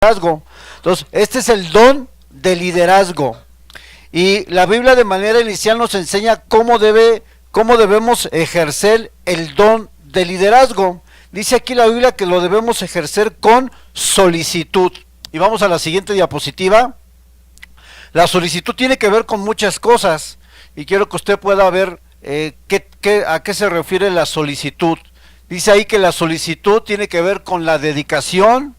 liderazgo. Entonces, este es el don de liderazgo. Y la Biblia de manera inicial nos enseña cómo debemos ejercer el don de liderazgo. Dice aquí la Biblia que lo debemos ejercer con solicitud. Y vamos a la siguiente diapositiva. La solicitud tiene que ver con muchas cosas. Y quiero que usted pueda ver a qué se refiere la solicitud. Dice ahí que la solicitud tiene que ver con la dedicación,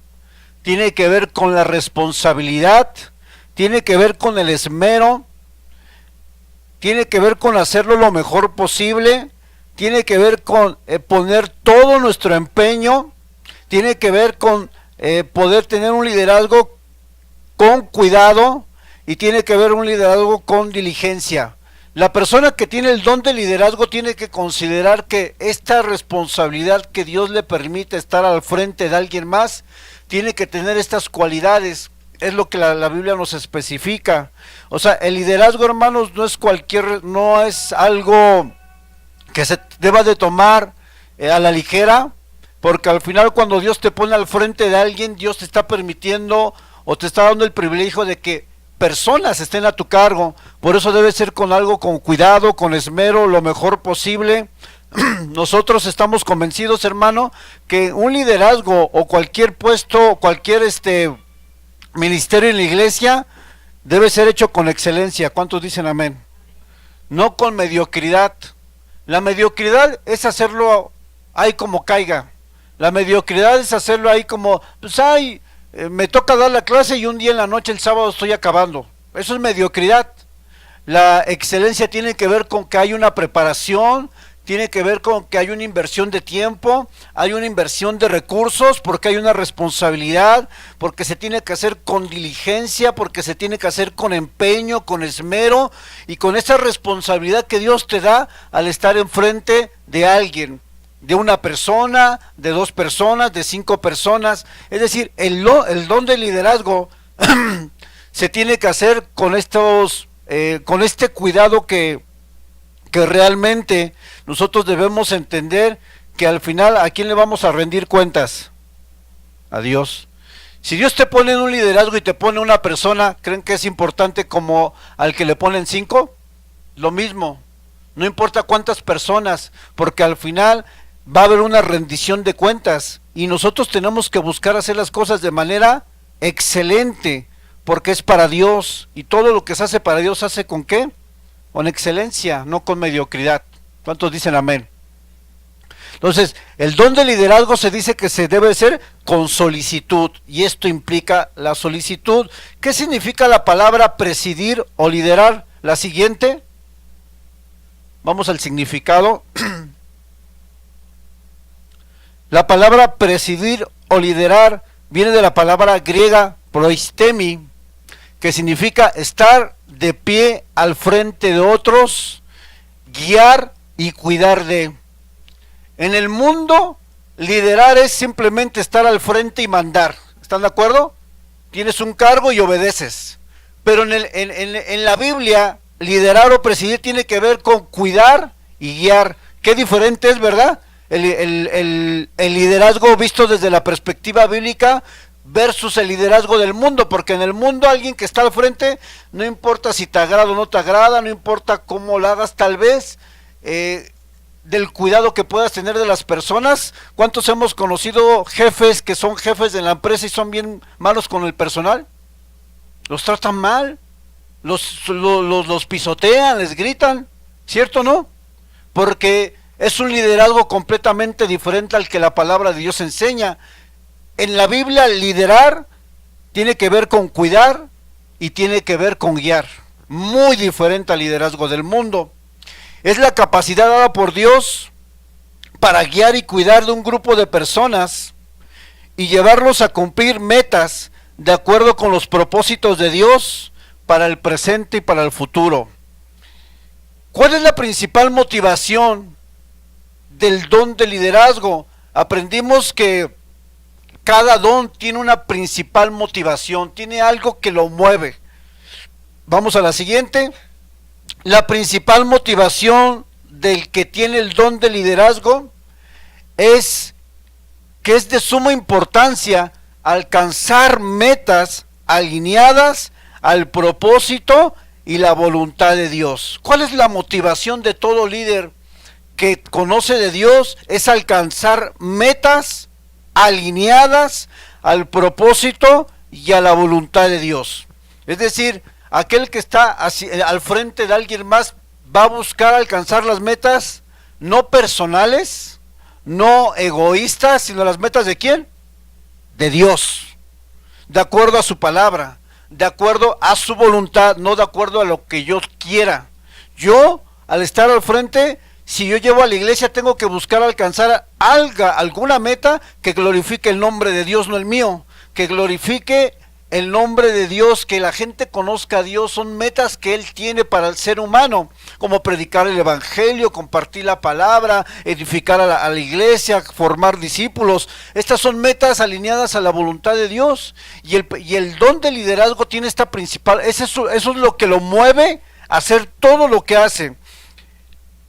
tiene que ver con la responsabilidad, tiene que ver con el esmero, tiene que ver con hacerlo lo mejor posible, tiene que ver con poner todo nuestro empeño, tiene que ver con poder tener un liderazgo con cuidado y tiene que ver un liderazgo con diligencia. La persona que tiene el don de liderazgo tiene que considerar que esta responsabilidad que Dios le permite estar al frente de alguien más, tiene que tener estas cualidades. Es lo que la Biblia nos especifica. O sea, el liderazgo, hermanos, no es algo que se deba de tomar a la ligera, porque al final cuando Dios te pone al frente de alguien, Dios te está permitiendo o te está dando el privilegio de que personas estén a tu cargo. Por eso debe ser con cuidado, con esmero, lo mejor posible. Nosotros estamos convencidos, hermano, que un liderazgo o cualquier puesto, cualquier ministerio en la iglesia debe ser hecho con excelencia. ¿Cuántos dicen amén? No con mediocridad. La mediocridad es hacerlo ahí como caiga. La mediocridad es hacerlo ahí como, pues me toca dar la clase y un día en la noche, el sábado, estoy acabando. Eso es mediocridad. La excelencia tiene que ver con que hay una preparación, tiene que ver con que hay una inversión de tiempo, hay una inversión de recursos, porque hay una responsabilidad, porque se tiene que hacer con diligencia, porque se tiene que hacer con empeño, con esmero y con esa responsabilidad que Dios te da al estar enfrente de alguien, de una persona, de 2 personas, de 5 personas. Es decir, el don de liderazgo se tiene que hacer con con este cuidado que realmente nosotros debemos entender que al final, ¿a quién le vamos a rendir cuentas? A Dios. Si Dios te pone en un liderazgo y te pone una persona, ¿creen que es importante como al que le ponen 5? Lo mismo, no importa cuántas personas, porque al final va a haber una rendición de cuentas y nosotros tenemos que buscar hacer las cosas de manera excelente, porque es para Dios y todo lo que se hace para Dios se hace ¿con qué? Con excelencia, no con mediocridad. ¿Cuántos dicen amén? Entonces, el don de liderazgo se dice que se debe hacer con solicitud, y esto implica la solicitud. ¿Qué significa la palabra presidir o liderar? La siguiente. Vamos al significado. La palabra presidir o liderar viene de la palabra griega proistemi, que significa estar de pie al frente de otros, guiar y cuidar de. En el mundo, liderar es simplemente estar al frente y mandar. ¿Están de acuerdo? Tienes un cargo y obedeces. Pero en la Biblia, liderar o presidir tiene que ver con cuidar y guiar. Qué diferente es, ¿verdad? El liderazgo visto desde la perspectiva bíblica versus el liderazgo del mundo, porque en el mundo alguien que está al frente, no importa si te agrada o no te agrada, no importa cómo lo hagas, tal vez del cuidado que puedas tener de las personas. ¿Cuántos hemos conocido jefes que son jefes de la empresa y son bien malos con el personal? Los tratan mal, los pisotean, les gritan, ¿cierto o no? Porque es un liderazgo completamente diferente al que la palabra de Dios enseña. En la Biblia, liderar tiene que ver con cuidar y tiene que ver con guiar. Muy diferente al liderazgo del mundo. Es la capacidad dada por Dios para guiar y cuidar de un grupo de personas y llevarlos a cumplir metas de acuerdo con los propósitos de Dios para el presente y para el futuro. ¿Cuál es la principal motivación del don de liderazgo? Aprendimos que cada don tiene una principal motivación, tiene algo que lo mueve. Vamos a la siguiente. La principal motivación del que tiene el don de liderazgo es que es de suma importancia alcanzar metas alineadas al propósito y la voluntad de Dios. ¿Cuál es la motivación de todo líder que conoce de Dios? Es alcanzar metas alineadas al propósito y a la voluntad de Dios. Es decir, aquel que está al frente de alguien más va a buscar alcanzar las metas no personales, no egoístas, sino las metas ¿de quién? De Dios, de acuerdo a su palabra, de acuerdo a su voluntad, no de acuerdo a lo que yo quiera. Yo, al estar al frente, si yo llevo a la iglesia, tengo que buscar alcanzar alguna meta que glorifique el nombre de Dios, no el mío, que glorifique el nombre de Dios, que la gente conozca a Dios. Son metas que Él tiene para el ser humano, como predicar el evangelio, compartir la palabra, edificar a la iglesia, formar discípulos. Estas son metas alineadas a la voluntad de Dios, y el don de liderazgo tiene esta principal, eso es lo que lo mueve a hacer todo lo que hace,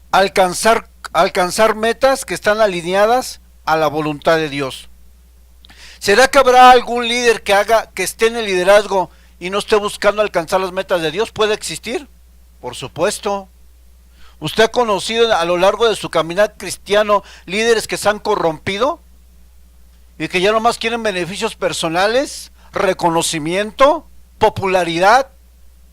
alcanzar metas que están alineadas a la voluntad de Dios. ¿Será que habrá algún líder que esté en el liderazgo y no esté buscando alcanzar las metas de Dios? ¿Puede existir? Por supuesto. ¿Usted ha conocido a lo largo de su caminar cristiano líderes que se han corrompido y que ya nomás quieren beneficios personales, reconocimiento, popularidad?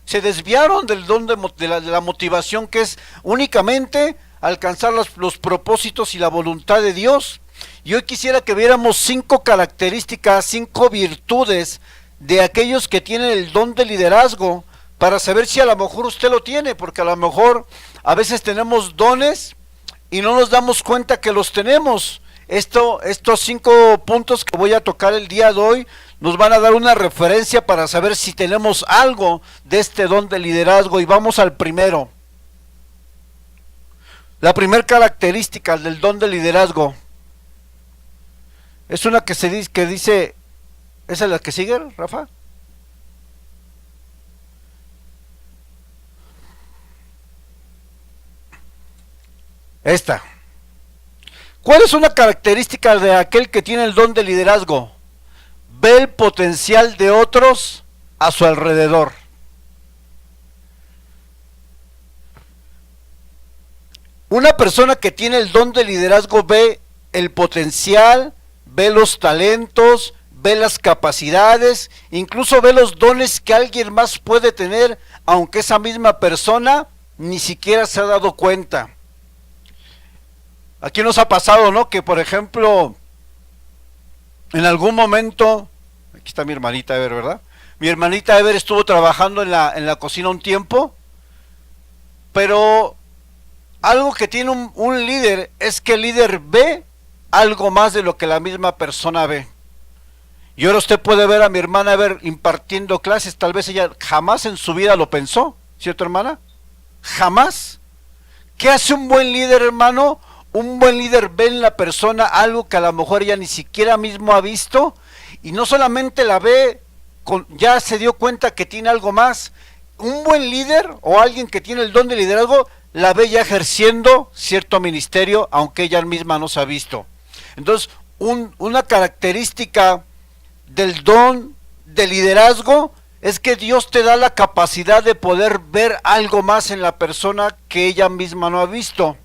Se desviaron del don de la motivación, que es únicamente alcanzar los propósitos y la voluntad de Dios. Y hoy quisiera que viéramos 5 características, 5 virtudes de aquellos que tienen el don de liderazgo, para saber si a lo mejor usted lo tiene, porque a lo mejor a veces tenemos dones y no nos damos cuenta que los tenemos. Estos 5 puntos que voy a tocar el día de hoy nos van a dar una referencia para saber si tenemos algo de este don de liderazgo. Y vamos al primero. La primera característica del don de liderazgo es una que dice, ¿esa es la que sigue, Rafa? Esta. ¿Cuál es una característica de aquel que tiene el don de liderazgo? Ve el potencial de otros a su alrededor. Una persona que tiene el don de liderazgo ve el potencial, ve los talentos, ve las capacidades, incluso ve los dones que alguien más puede tener, aunque esa misma persona ni siquiera se ha dado cuenta. Aquí nos ha pasado, ¿no? Que por ejemplo, en algún momento, aquí está mi hermanita Ever, ¿verdad? Mi hermanita Ever estuvo trabajando en la cocina un tiempo, pero algo que tiene un líder es que el líder ve algo más de lo que la misma persona ve. Y ahora usted puede ver a mi hermana Ever impartiendo clases, tal vez ella jamás en su vida lo pensó, ¿cierto, hermana? Jamás. ¿Qué hace un buen líder, hermano? Un buen líder ve en la persona algo que a lo mejor ella ni siquiera mismo ha visto, y no solamente la ve, ya se dio cuenta que tiene algo más. Un buen líder o alguien que tiene el don de liderazgo la ve ya ejerciendo cierto ministerio, aunque ella misma no se ha visto. Entonces, una característica del don de liderazgo es que Dios te da la capacidad de poder ver algo más en la persona que ella misma no ha visto.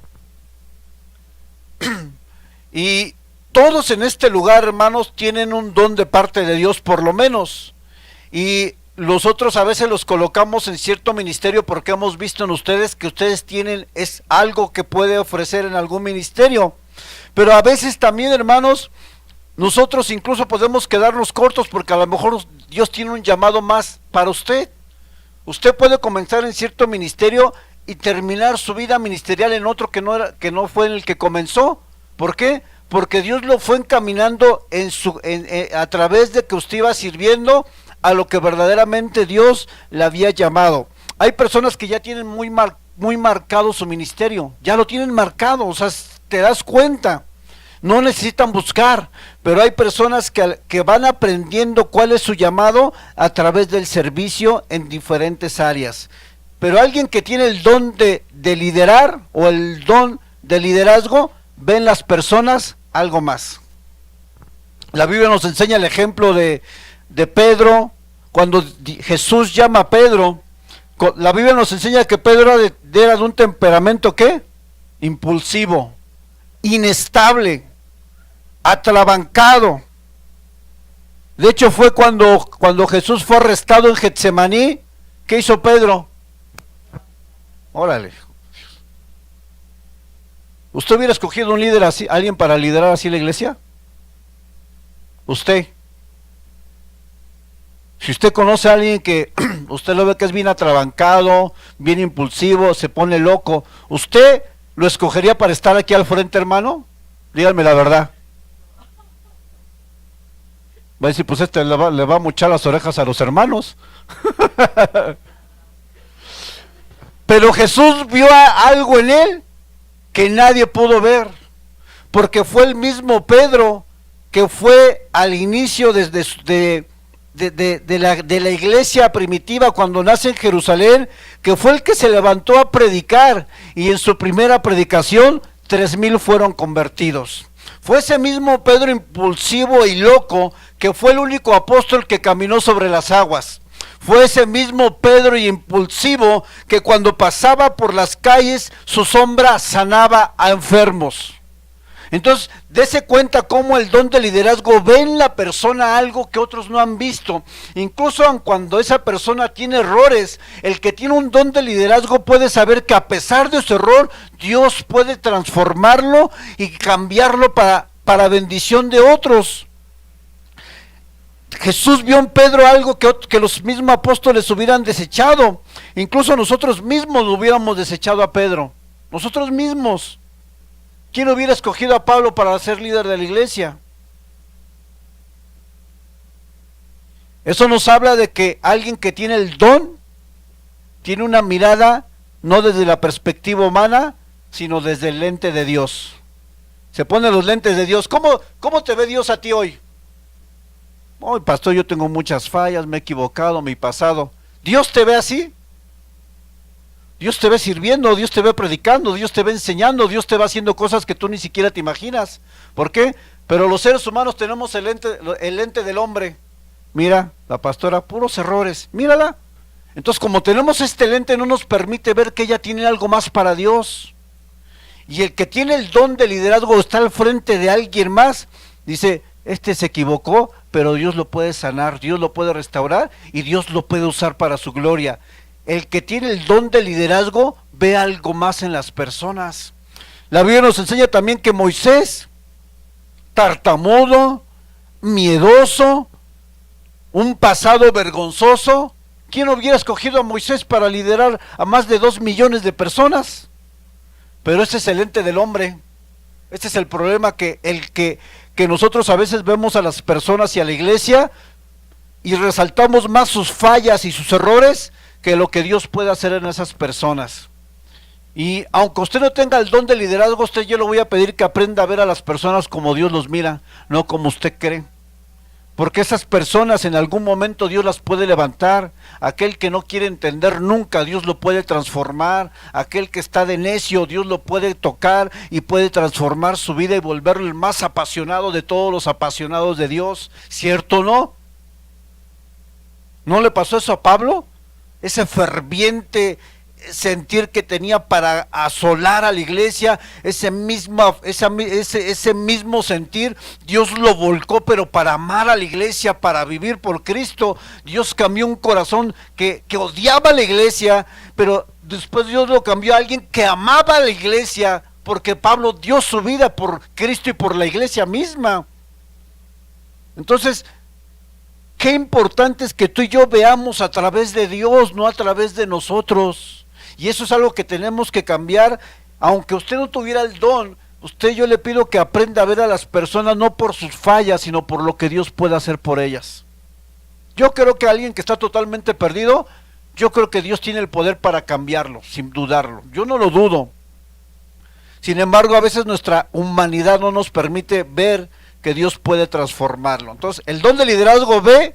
Y todos en este lugar, hermanos, tienen un don de parte de Dios, por lo menos. Y los otros a veces los colocamos en cierto ministerio porque hemos visto en ustedes que ustedes tienen algo que puede ofrecer en algún ministerio. Pero a veces también, hermanos, nosotros incluso podemos quedarnos cortos porque a lo mejor Dios tiene un llamado más para usted. Usted puede comenzar en cierto ministerio y terminar su vida ministerial en otro que no fue en el que comenzó. ¿Por qué? Porque Dios lo fue encaminando a través de que usted iba sirviendo a lo que verdaderamente Dios le había llamado. Hay personas que ya tienen muy marcado su ministerio, ya lo tienen marcado, o sea, te das cuenta, no necesitan buscar, pero hay personas que van aprendiendo cuál es su llamado a través del servicio en diferentes áreas. Pero alguien que tiene el don de liderar o el don de liderazgo, ve en las personas algo más. La Biblia nos enseña el ejemplo de Pedro, cuando Jesús llama a Pedro. La Biblia nos enseña que Pedro era de un temperamento, ¿qué? Impulsivo, inestable, atrabancado. De hecho fue cuando Jesús fue arrestado en Getsemaní. ¿Qué hizo Pedro? Órale. ¿Usted hubiera escogido un líder así, alguien para liderar así la iglesia? Usted. Si usted conoce a alguien que usted lo ve que es bien atrabancado, bien impulsivo, se pone loco, ¿usted lo escogería para estar aquí al frente, hermano? Díganme la verdad. Va a decir, pues le va a mochar las orejas a los hermanos. Pero Jesús vio algo en él que nadie pudo ver, porque fue el mismo Pedro que fue al inicio de la iglesia primitiva cuando nace en Jerusalén, que fue el que se levantó a predicar, y en su primera predicación 3,000 fueron convertidos. Fue ese mismo Pedro impulsivo y loco que fue el único apóstol que caminó sobre las aguas. Fue ese mismo Pedro impulsivo que cuando pasaba por las calles su sombra sanaba a enfermos. Entonces, dése cuenta cómo el don de liderazgo ve en la persona algo que otros no han visto. Incluso cuando esa persona tiene errores, el que tiene un don de liderazgo puede saber que a pesar de su error, Dios puede transformarlo y cambiarlo para bendición de otros. Jesús vio en Pedro algo que los mismos apóstoles hubieran desechado. Incluso nosotros mismos lo hubiéramos desechado a Pedro. Nosotros mismos. ¿Quién hubiera escogido a Pablo para ser líder de la iglesia? Eso nos habla de que alguien que tiene el don, tiene una mirada no desde la perspectiva humana, sino desde el lente de Dios. Se pone los lentes de Dios. ¿Cómo te ve Dios a ti hoy? Hoy, pastor, yo tengo muchas fallas, me he equivocado, mi pasado. ¿Dios te ve así? Dios te ve sirviendo, Dios te ve predicando, Dios te ve enseñando, Dios te va haciendo cosas que tú ni siquiera te imaginas. ¿Por qué? Pero los seres humanos tenemos el lente del hombre. Mira, la pastora, puros errores, mírala. Entonces, como tenemos este lente, no nos permite ver que ella tiene algo más para Dios. Y el que tiene el don de liderazgo está al frente de alguien más, dice, este se equivocó, pero Dios lo puede sanar, Dios lo puede restaurar y Dios lo puede usar para su gloria. El que tiene el don de liderazgo ve algo más en las personas. La Biblia nos enseña también que Moisés, tartamudo, miedoso, un pasado vergonzoso, ¿quién hubiera escogido a Moisés para liderar a más de 2 millones de personas? Pero ese es el ente del hombre. Este es el problema, que nosotros a veces vemos a las personas y a la iglesia y resaltamos más sus fallas y sus errores que lo que Dios puede hacer en esas personas. Y aunque usted no tenga el don de liderazgo, yo le voy a pedir que aprenda a ver a las personas como Dios los mira, no como usted cree. Porque esas personas en algún momento Dios las puede levantar. Aquel que no quiere entender nunca, Dios lo puede transformar. Aquel que está de necio, Dios lo puede tocar y puede transformar su vida y volverlo el más apasionado de todos los apasionados de Dios. ¿Cierto o no? ¿No le pasó eso a Pablo? Ese ferviente sentir que tenía para asolar a la iglesia, ese mismo sentir, Dios lo volcó, pero para amar a la iglesia, para vivir por Cristo. Dios cambió un corazón que odiaba a la iglesia, pero después Dios lo cambió a alguien que amaba a la iglesia, porque Pablo dio su vida por Cristo y por la iglesia misma. Entonces, qué importante es que tú y yo veamos a través de Dios, no a través de nosotros. Y eso es algo que tenemos que cambiar. Aunque usted no tuviera el don, yo le pido que aprenda a ver a las personas no por sus fallas, sino por lo que Dios puede hacer por ellas. Yo creo que alguien que está totalmente perdido, yo creo que Dios tiene el poder para cambiarlo, sin dudarlo. Yo no lo dudo. Sin embargo, a veces nuestra humanidad no nos permite ver que Dios puede transformarlo. Entonces, el don de liderazgo ve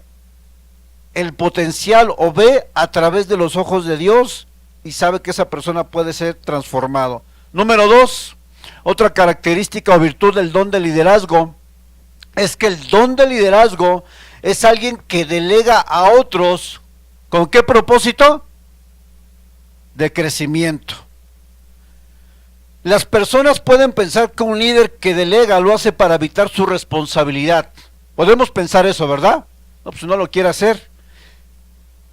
el potencial o ve a través de los ojos de Dios y sabe que esa persona puede ser transformado. Número 2, otra característica o virtud del don de liderazgo es que el don de liderazgo es alguien que delega a otros. ¿Con qué propósito? De crecimiento. Las personas pueden pensar que un líder que delega lo hace para evitar su responsabilidad. Podemos pensar eso, ¿verdad? No, pues no lo quiere hacer.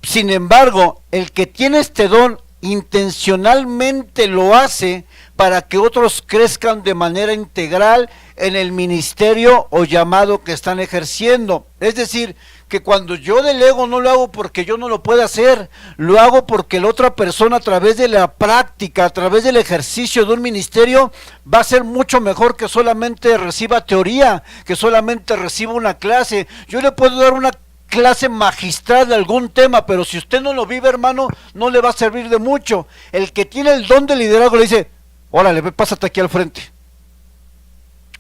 Sin embargo, el que tiene este don intencionalmente lo hace para que otros crezcan de manera integral en el ministerio o llamado que están ejerciendo. Es decir, que cuando yo delego no lo hago porque yo no lo pueda hacer, lo hago porque la otra persona a través de la práctica, a través del ejercicio de un ministerio, va a ser mucho mejor que solamente reciba teoría, que solamente reciba una clase. Yo le puedo dar una clase magistral de algún tema, pero si usted no lo vive, hermano, no le va a servir de mucho. El que tiene el don de liderazgo le dice, órale, pásate aquí al frente.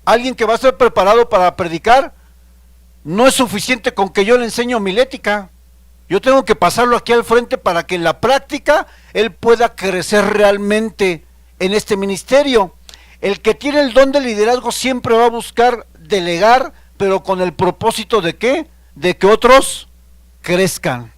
Alguien que va a ser preparado para predicar, no es suficiente con que yo le enseñe homilética. Yo tengo que pasarlo aquí al frente para que en la práctica él pueda crecer realmente en este ministerio. El que tiene el don de liderazgo siempre va a buscar delegar, pero con el propósito de ¿qué? De que otros crezcan.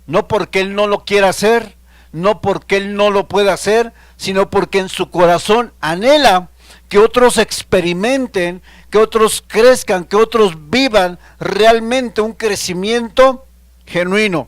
No porque él no lo quiera hacer, no porque él no lo pueda hacer, sino porque en su corazón anhela que otros experimenten, que otros crezcan, que otros vivan realmente un crecimiento genuino.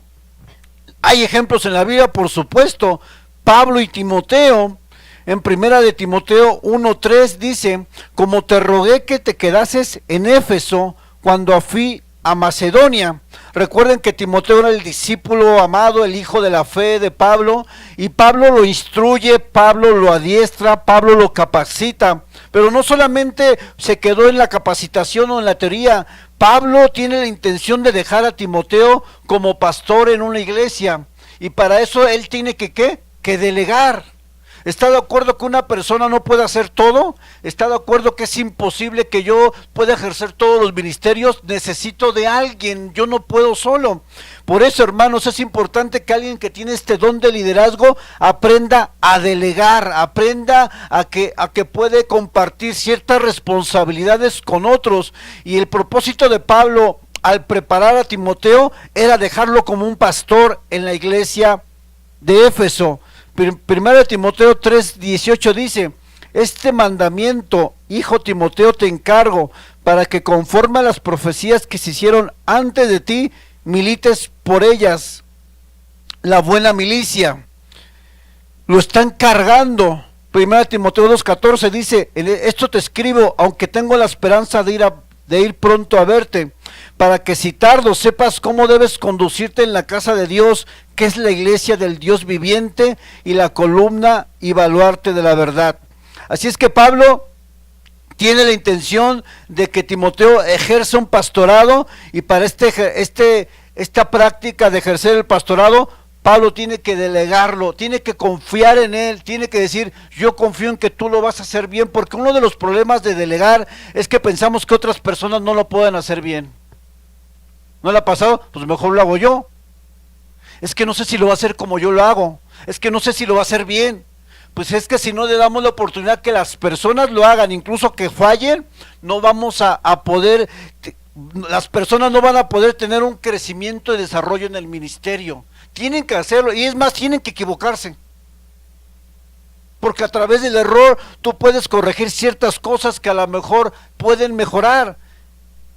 Hay ejemplos en la Biblia, por supuesto. Pablo y Timoteo, en primera de Timoteo 1:3 dice, como te rogué que te quedases en Éfeso cuando fui a Macedonia. Recuerden que Timoteo era el discípulo amado, el hijo de la fe de Pablo, y Pablo lo instruye, Pablo lo adiestra, Pablo lo capacita, pero no solamente se quedó en la capacitación o en la teoría. Pablo tiene la intención de dejar a Timoteo como pastor en una iglesia, y para eso él tiene que ¿qué? Que delegar. ¿Está de acuerdo que una persona no puede hacer todo? ¿Está de acuerdo que es imposible que yo pueda ejercer todos los ministerios? Necesito de alguien, yo no puedo solo. Por eso, hermanos, es importante que alguien que tiene este don de liderazgo aprenda a delegar, aprenda a que puede compartir ciertas responsabilidades con otros. Y el propósito de Pablo al preparar a Timoteo era dejarlo como un pastor en la iglesia de Éfeso. Primero de Timoteo 3:18 dice, este mandamiento, hijo Timoteo, te encargo, para que conforme a las profecías que se hicieron antes de ti, milites por ellas la buena milicia. Lo están cargando. Primero de Timoteo 2:14 dice, esto te escribo, aunque tengo la esperanza de ir pronto a verte, para que si tardo sepas cómo debes conducirte en la casa de Dios, que es la iglesia del Dios viviente y la columna y baluarte de la verdad. Así es que Pablo tiene la intención de que Timoteo ejerza un pastorado, y para esta práctica de ejercer el pastorado, Pablo tiene que delegarlo, tiene que confiar en él, tiene que decir, yo confío en que tú lo vas a hacer bien, porque uno de los problemas de delegar es que pensamos que otras personas no lo pueden hacer bien. ¿No le ha pasado? Pues mejor lo hago yo. Es que no sé si lo va a hacer como yo lo hago, es que no sé si lo va a hacer bien. Pues es que si no le damos la oportunidad que las personas lo hagan, incluso que fallen, no vamos a poder, las personas no van a poder tener un crecimiento y desarrollo en el ministerio. Tienen que hacerlo, y es más, tienen que equivocarse. Porque a través del error tú puedes corregir ciertas cosas que a lo mejor pueden mejorar.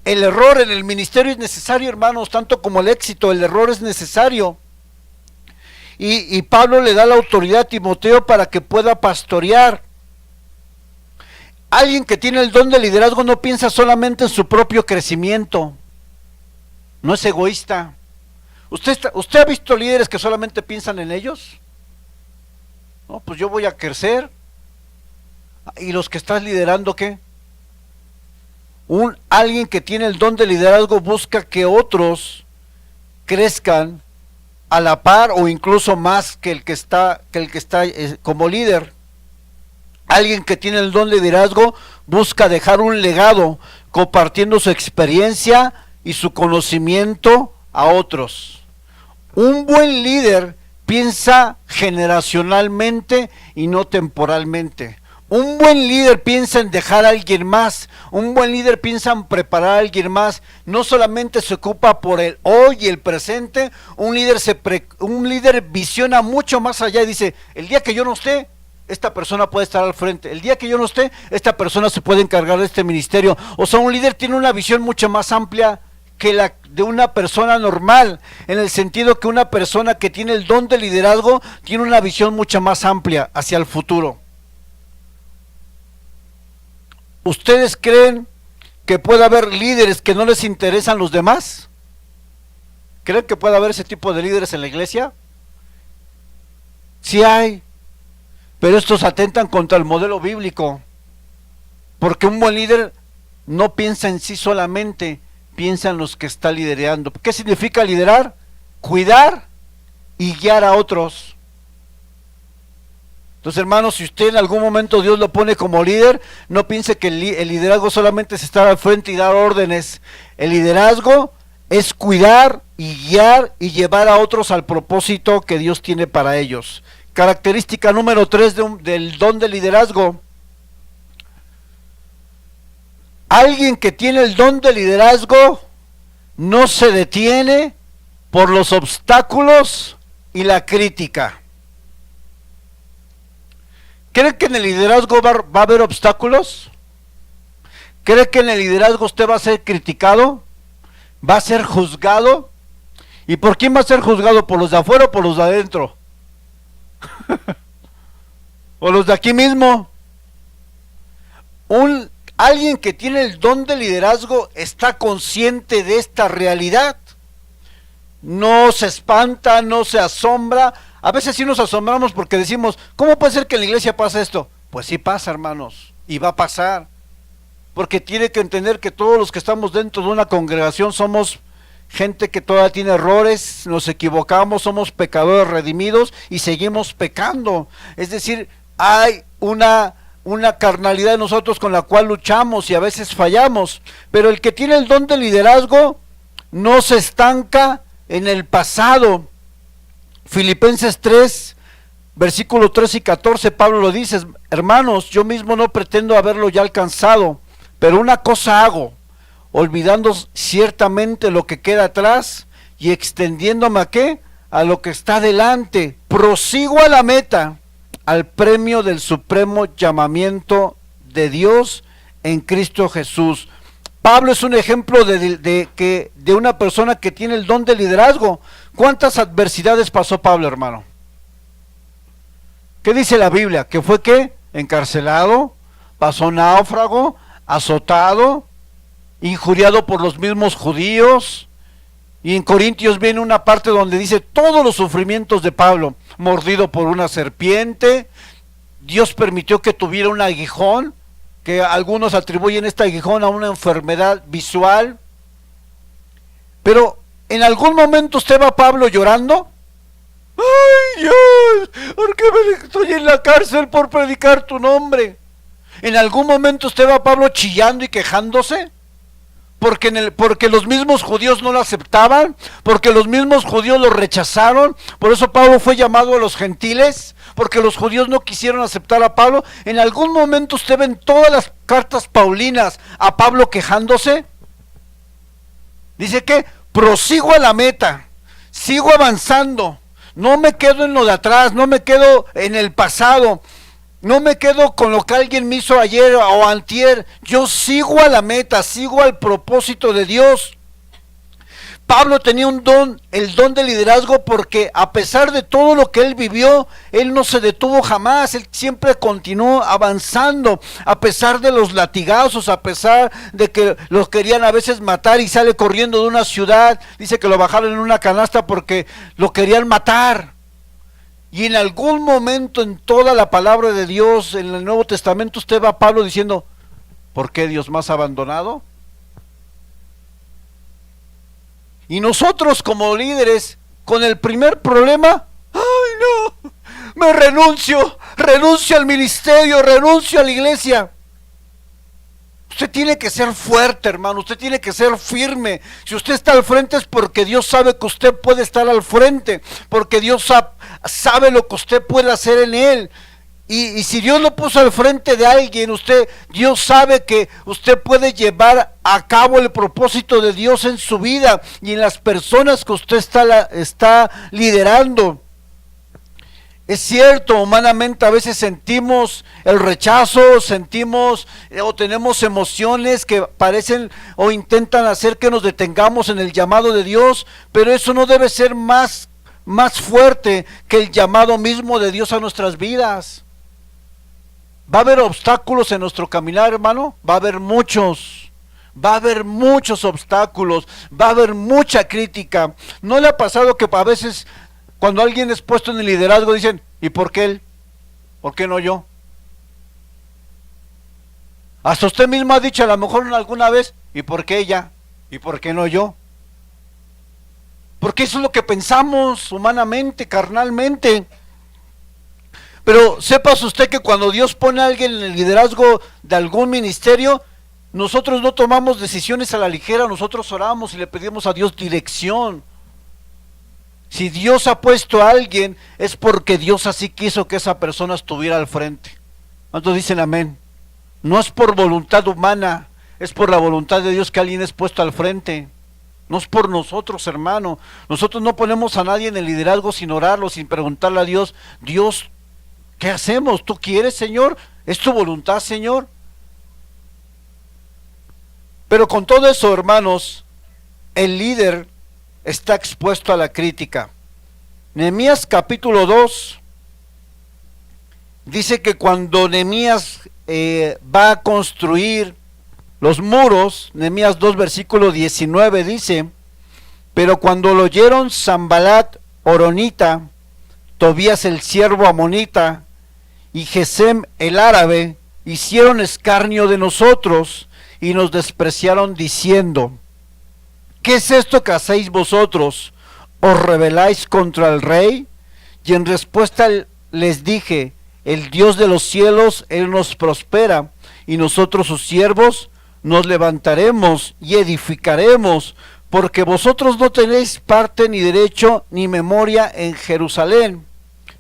El error en el ministerio es necesario, hermanos, tanto como el éxito, el error es necesario. Y Pablo le da la autoridad a Timoteo para que pueda pastorear. Alguien que tiene el don de liderazgo no piensa solamente en su propio crecimiento, no es egoísta. ¿Usted ha visto líderes que solamente piensan en ellos? No, pues yo voy a crecer. ¿Y los que estás liderando qué? Alguien que tiene el don de liderazgo busca que otros crezcan a la par o incluso más que el que está como líder. Alguien que tiene el don de liderazgo busca dejar un legado compartiendo su experiencia y su conocimiento a otros. Un buen líder piensa generacionalmente y no temporalmente. Un buen líder piensa en dejar a alguien más, un buen líder piensa en preparar a alguien más, no solamente se ocupa por el hoy y el presente, un líder visiona mucho más allá y dice, el día que yo no esté, esta persona puede estar al frente, el día que yo no esté, esta persona se puede encargar de este ministerio. O sea, un líder tiene una visión mucho más amplia que la de una persona normal, en el sentido que una persona que tiene el don de liderazgo tiene una visión mucho más amplia hacia el futuro. ¿Ustedes creen que puede haber líderes que no les interesan los demás? ¿Creen que puede haber ese tipo de líderes en la iglesia? Sí hay, pero estos atentan contra el modelo bíblico, porque un buen líder no piensa en sí solamente, piensa en los que está liderando. ¿Qué significa liderar? Cuidar y guiar a otros. Entonces, hermanos, si usted en algún momento Dios lo pone como líder, no piense que el liderazgo solamente es estar al frente y dar órdenes. El liderazgo es cuidar y guiar y llevar a otros al propósito que Dios tiene para ellos. Característica número 3 del don de liderazgo. Alguien que tiene el don de liderazgo no se detiene por los obstáculos y la crítica. ¿Cree que en el liderazgo va a haber obstáculos? ¿Cree que en el liderazgo usted va a ser criticado? ¿Va a ser juzgado? ¿Y por quién va a ser juzgado? ¿Por los de afuera o por los de adentro? ¿O los de aquí mismo? Alguien que tiene el don de liderazgo está consciente de esta realidad. No se espanta, no se asombra. A veces sí nos asombramos porque decimos, ¿cómo puede ser que en la iglesia pasa esto? Pues sí pasa, hermanos, y va a pasar. Porque tiene que entender que todos los que estamos dentro de una congregación somos gente que todavía tiene errores, nos equivocamos, somos pecadores redimidos y seguimos pecando. Es decir, hay una carnalidad de nosotros con la cual luchamos y a veces fallamos. Pero el que tiene el don de liderazgo no se estanca en el pasado. Filipenses 3, versículo 3 y 14, Pablo lo dice: hermanos, yo mismo no pretendo haberlo ya alcanzado, pero una cosa hago, olvidando ciertamente lo que queda atrás y extendiéndome ¿a qué? A lo que está delante, prosigo a la meta, al premio del supremo llamamiento de Dios en Cristo Jesús. Pablo es un ejemplo de una persona que tiene el don de liderazgo. ¿Cuántas adversidades pasó Pablo, hermano? ¿Qué dice la Biblia? ¿Que fue qué? Encarcelado, pasó náufrago, azotado, injuriado por los mismos judíos. Y en Corintios viene una parte donde dice todos los sufrimientos de Pablo: mordido por una serpiente, Dios permitió que tuviera un aguijón, que algunos atribuyen este aguijón a una enfermedad visual. Pero en algún momento usted va a Pablo llorando. ¡Ay, Dios! ¿Por qué estoy en la cárcel por predicar tu nombre? En algún momento usted va a Pablo chillando y quejándose. Porque los mismos judíos no lo aceptaban, porque los mismos judíos lo rechazaron. Por eso Pablo fue llamado a los gentiles, porque los judíos no quisieron aceptar a Pablo. En algún momento usted ve en todas las cartas paulinas a Pablo quejándose. Dice que prosigo a la meta, sigo avanzando, no me quedo en lo de atrás, no me quedo en el pasado, no me quedo con lo que alguien me hizo ayer o antier. Yo sigo a la meta, sigo al propósito de Dios. Pablo tenía el don de liderazgo, porque a pesar de todo lo que él vivió, él no se detuvo jamás, él siempre continuó avanzando, a pesar de los latigazos, a pesar de que los querían a veces matar y sale corriendo de una ciudad. Dice que lo bajaron en una canasta porque lo querían matar. Y en algún momento en toda la palabra de Dios, en el Nuevo Testamento, usted va a Pablo diciendo: ¿por qué Dios me has abandonado? Y nosotros como líderes, con el primer problema, ¡ay no! Me renuncio al ministerio, renuncio a la iglesia. Usted tiene que ser fuerte, hermano, usted tiene que ser firme. Si usted está al frente es porque Dios sabe que usted puede estar al frente, porque Dios sabe lo que usted puede hacer en él. Y si Dios lo puso al frente de alguien, Dios sabe que usted puede llevar a cabo el propósito de Dios en su vida y en las personas que usted está liderando. Es cierto, humanamente a veces sentimos el rechazo, sentimos o tenemos emociones que parecen o intentan hacer que nos detengamos en el llamado de Dios, pero eso no debe ser más fuerte que el llamado mismo de Dios a nuestras vidas. Va a haber obstáculos en nuestro caminar, hermano, va a haber muchos obstáculos, va a haber mucha crítica. ¿No le ha pasado que a veces cuando alguien es puesto en el liderazgo dicen, ¿y por qué él? ¿Por qué no yo? Hasta usted mismo ha dicho a lo mejor alguna vez, ¿y por qué ella? ¿Y por qué no yo? Porque eso es lo que pensamos humanamente, carnalmente. Pero sepas usted que cuando Dios pone a alguien en el liderazgo de algún ministerio, nosotros no tomamos decisiones a la ligera, nosotros oramos y le pedimos a Dios dirección. Si Dios ha puesto a alguien, es porque Dios así quiso que esa persona estuviera al frente. ¿Cuántos dicen amén? No es por voluntad humana, es por la voluntad de Dios que alguien es puesto al frente. No es por nosotros, hermano. Nosotros no ponemos a nadie en el liderazgo sin orarlo, sin preguntarle a Dios, Dios, ¿qué hacemos? ¿Tú quieres, Señor? ¿Es tu voluntad, Señor? Pero con todo eso, hermanos, el líder está expuesto a la crítica. Nehemías capítulo 2 dice que cuando Nehemías va a construir los muros, Nehemías 2 versículo 19 dice, pero cuando lo oyeron Sanbalat Horonita, Tobías el siervo amonita y Gesem el árabe, hicieron escarnio de nosotros y nos despreciaron diciendo, ¿qué es esto que hacéis vosotros? ¿Os rebeláis contra el rey? Y en respuesta les dije, el Dios de los cielos, Él nos prospera, y nosotros sus siervos nos levantaremos y edificaremos, porque vosotros no tenéis parte ni derecho ni memoria en Jerusalén.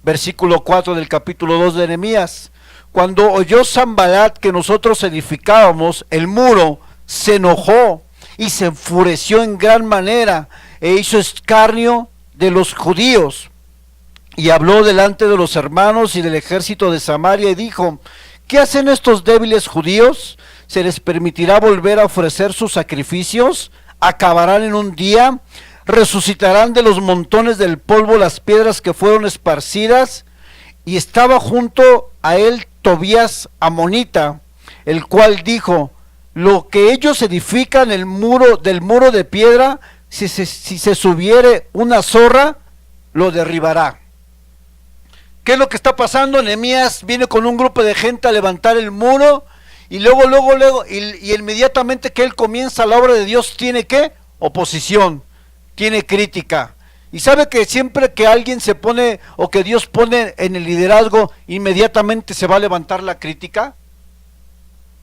Versículo 4 del capítulo 2 de Nehemías. Cuando oyó Sanbalat que nosotros edificábamos el muro, se enojó y se enfureció en gran manera e hizo escarnio de los judíos. Y habló delante de los hermanos y del ejército de Samaria y dijo, ¿qué hacen estos débiles judíos? ¿Se les permitirá volver a ofrecer sus sacrificios? ¿Acabarán en un día? ¿Resucitarán de los montones del polvo las piedras que fueron esparcidas? Y estaba junto a él Tobías amonita, el cual dijo, lo que ellos edifican del muro de piedra, si se subiere una zorra, lo derribará. ¿Qué es lo que está pasando? Nehemías viene con un grupo de gente a levantar el muro y luego, y inmediatamente que él comienza la obra de Dios, ¿tiene qué? Oposición, tiene crítica. Y sabe que siempre que alguien se pone o que Dios pone en el liderazgo, inmediatamente se va a levantar la crítica.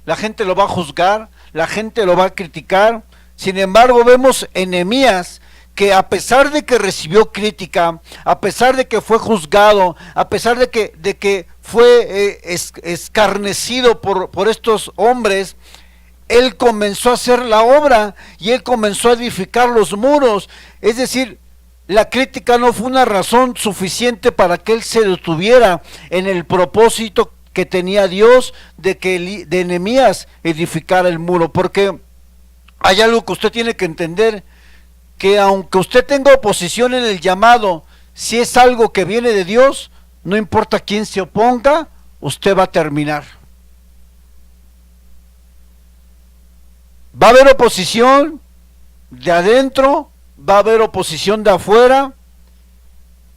La gente lo va a juzgar, la gente lo va a criticar. Sin embargo, vemos en Nehemías que a pesar de que recibió crítica, a pesar de que fue juzgado, a pesar de que fue escarnecido por estos hombres, él comenzó a hacer la obra y él comenzó a edificar los muros. Es decir, la crítica no fue una razón suficiente para que él se detuviera en el propósito que tenía Dios de Nehemías edificar el muro, porque hay algo que usted tiene que entender, que aunque usted tenga oposición en el llamado, si es algo que viene de Dios, no importa quién se oponga, usted va a terminar. Va a haber oposición de adentro, va a haber oposición de afuera,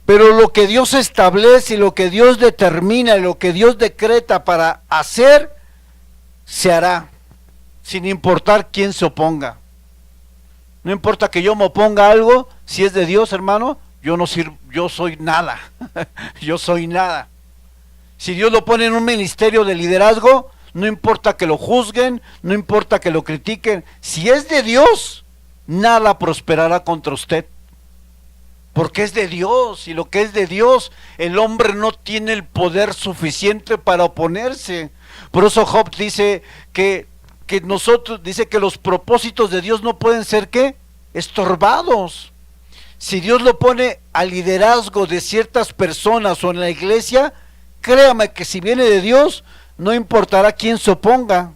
pero lo que Dios establece y lo que Dios determina y lo que Dios decreta para hacer, se hará, sin importar quién se oponga. No importa que yo me oponga a algo, si es de Dios, hermano, yo no sirvo, yo soy nada, yo soy nada. Si Dios lo pone en un ministerio de liderazgo, no importa que lo juzguen, no importa que lo critiquen, si es de Dios, nada prosperará contra usted. porque es de Dios, y lo que es de Dios, el hombre no tiene el poder suficiente para oponerse. Por eso Job dice dice que los propósitos de Dios no pueden ser, ¿qué? Estorbados. Si Dios lo pone al liderazgo de ciertas personas o en la iglesia, créame que si viene de Dios, no importará quién se oponga,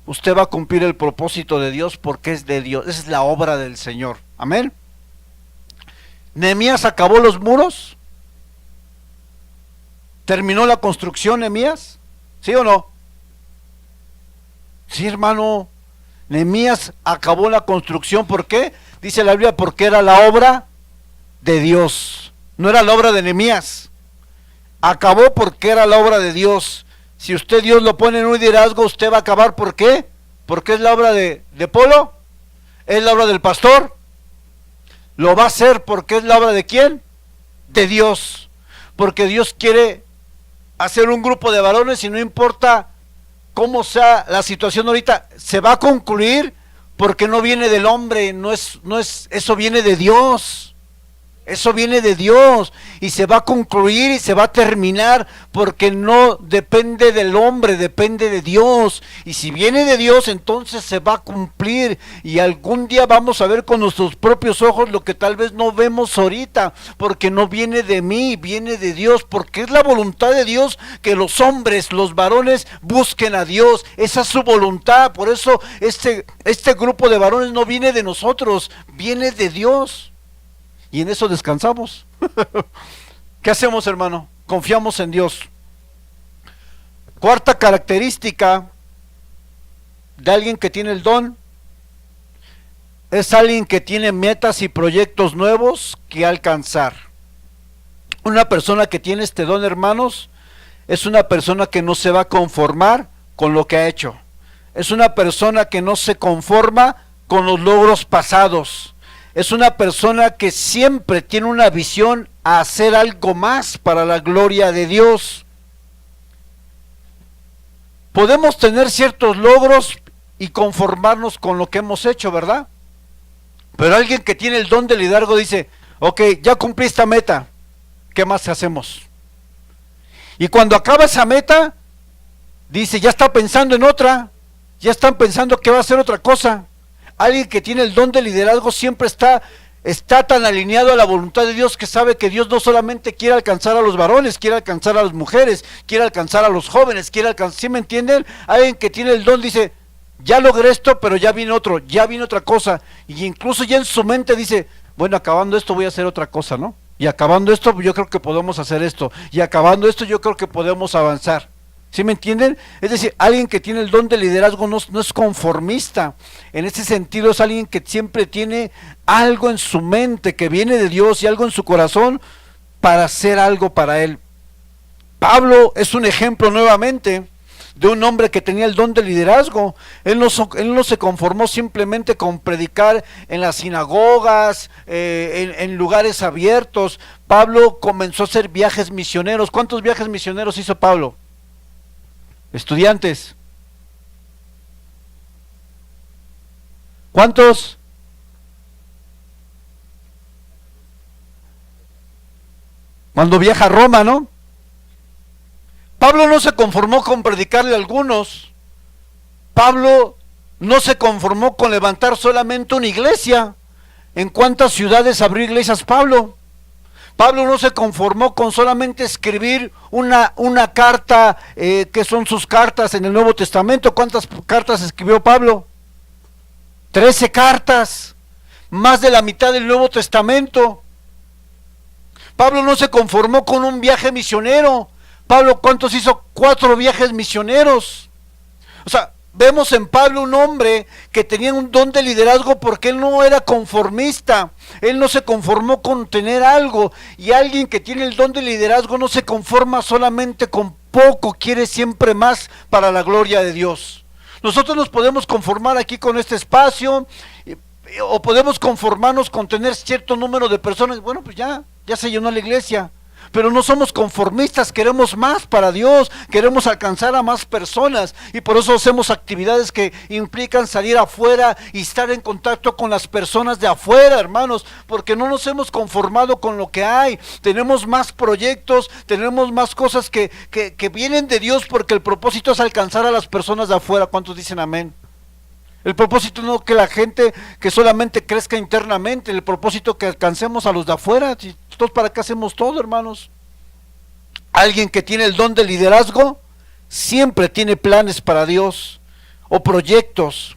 usted va a cumplir el propósito de Dios porque es de Dios, esa es la obra del Señor. Amén. Nehemías acabó los muros, terminó la construcción. Nehemías, ¿sí o no? Sí, hermano. Nehemías acabó la construcción. ¿Por qué? Dice la Biblia, porque era la obra de Dios, no era la obra de Nehemías. Acabó porque era la obra de Dios. Si usted Dios lo pone en un liderazgo, usted va a acabar. ¿Por qué? Porque es la obra de Polo, es la obra del pastor. Lo va a hacer porque es la obra de ¿quién? De Dios. Porque Dios quiere hacer un grupo de varones y no importa cómo sea la situación ahorita, se va a concluir porque no viene del hombre, no es, eso viene de Dios. Eso viene de Dios y se va a concluir y se va a terminar porque no depende del hombre, depende de Dios. Y si viene de Dios, entonces se va a cumplir y algún día vamos a ver con nuestros propios ojos lo que tal vez no vemos ahorita, porque no viene de mí, viene de Dios, porque es la voluntad de Dios que los hombres, los varones busquen a Dios. Esa es su voluntad. Por eso este grupo de varones no viene de nosotros, viene de Dios. Y en eso descansamos. ¿Qué hacemos, hermano? Confiamos en Dios. Cuarta característica de alguien que tiene el don, es alguien que tiene metas y proyectos nuevos que alcanzar. Una persona que tiene este don, hermanos, es una persona que no se va a conformar con lo que ha hecho. Es una persona que no se conforma con los logros pasados. Es una persona que siempre tiene una visión a hacer algo más para la gloria de Dios. Podemos tener ciertos logros y conformarnos con lo que hemos hecho, ¿verdad? Pero alguien que tiene el don de liderazgo dice, ok, ya cumplí esta meta, ¿qué más hacemos? Y cuando acaba esa meta, dice, ya está pensando en otra, ya están pensando que va a hacer otra cosa. Alguien que tiene el don de liderazgo siempre está tan alineado a la voluntad de Dios que sabe que Dios no solamente quiere alcanzar a los varones, quiere alcanzar a las mujeres, quiere alcanzar a los jóvenes, quiere alcanzar, ¿sí me entienden? Alguien que tiene el don dice, ya logré esto, pero ya viene otro, ya viene otra cosa, y incluso ya en su mente dice, bueno, acabando esto voy a hacer otra cosa, ¿no? Y acabando esto yo creo que podemos hacer esto, y acabando esto yo creo que podemos avanzar. ¿Sí me entienden? Es decir, alguien que tiene el don de liderazgo no es conformista. En ese sentido es alguien que siempre tiene algo en su mente que viene de Dios y algo en su corazón para hacer algo para él. Pablo es un ejemplo nuevamente de un hombre que tenía el don de liderazgo. Él no se conformó simplemente con predicar en las sinagogas, en lugares abiertos. Pablo comenzó a hacer viajes misioneros. ¿Cuántos viajes misioneros hizo Pablo? Estudiantes, ¿cuántos? Cuando viaja a Roma, ¿no? Pablo no se conformó con predicarle a algunos. Pablo no se conformó con levantar solamente una iglesia. ¿En cuántas ciudades abrió iglesias Pablo? Pablo no se conformó con solamente escribir una carta, que son sus cartas en el Nuevo Testamento. ¿Cuántas cartas escribió Pablo? 13 cartas, más de la mitad del Nuevo Testamento. Pablo no se conformó con un viaje misionero. Pablo, ¿cuántos hizo? 4 viajes misioneros. O sea, vemos en Pablo un hombre que tenía un don de liderazgo porque él no era conformista. Él no se conformó con tener algo. Y alguien que tiene el don de liderazgo no se conforma solamente con poco, quiere siempre más para la gloria de Dios. Nosotros nos podemos conformar aquí con este espacio, o podemos conformarnos con tener cierto número de personas. Bueno, pues ya se llenó la iglesia. Pero no somos conformistas, queremos más para Dios, queremos alcanzar a más personas y por eso hacemos actividades que implican salir afuera y estar en contacto con las personas de afuera, hermanos, porque no nos hemos conformado con lo que hay. Tenemos más proyectos, tenemos más cosas que vienen de Dios, porque el propósito es alcanzar a las personas de afuera. ¿Cuántos dicen amén? El propósito no que la gente que solamente crezca internamente, el propósito que alcancemos a los de afuera. Entonces, ¿para qué hacemos todo, hermanos? Alguien que tiene el don de liderazgo siempre tiene planes para Dios o proyectos,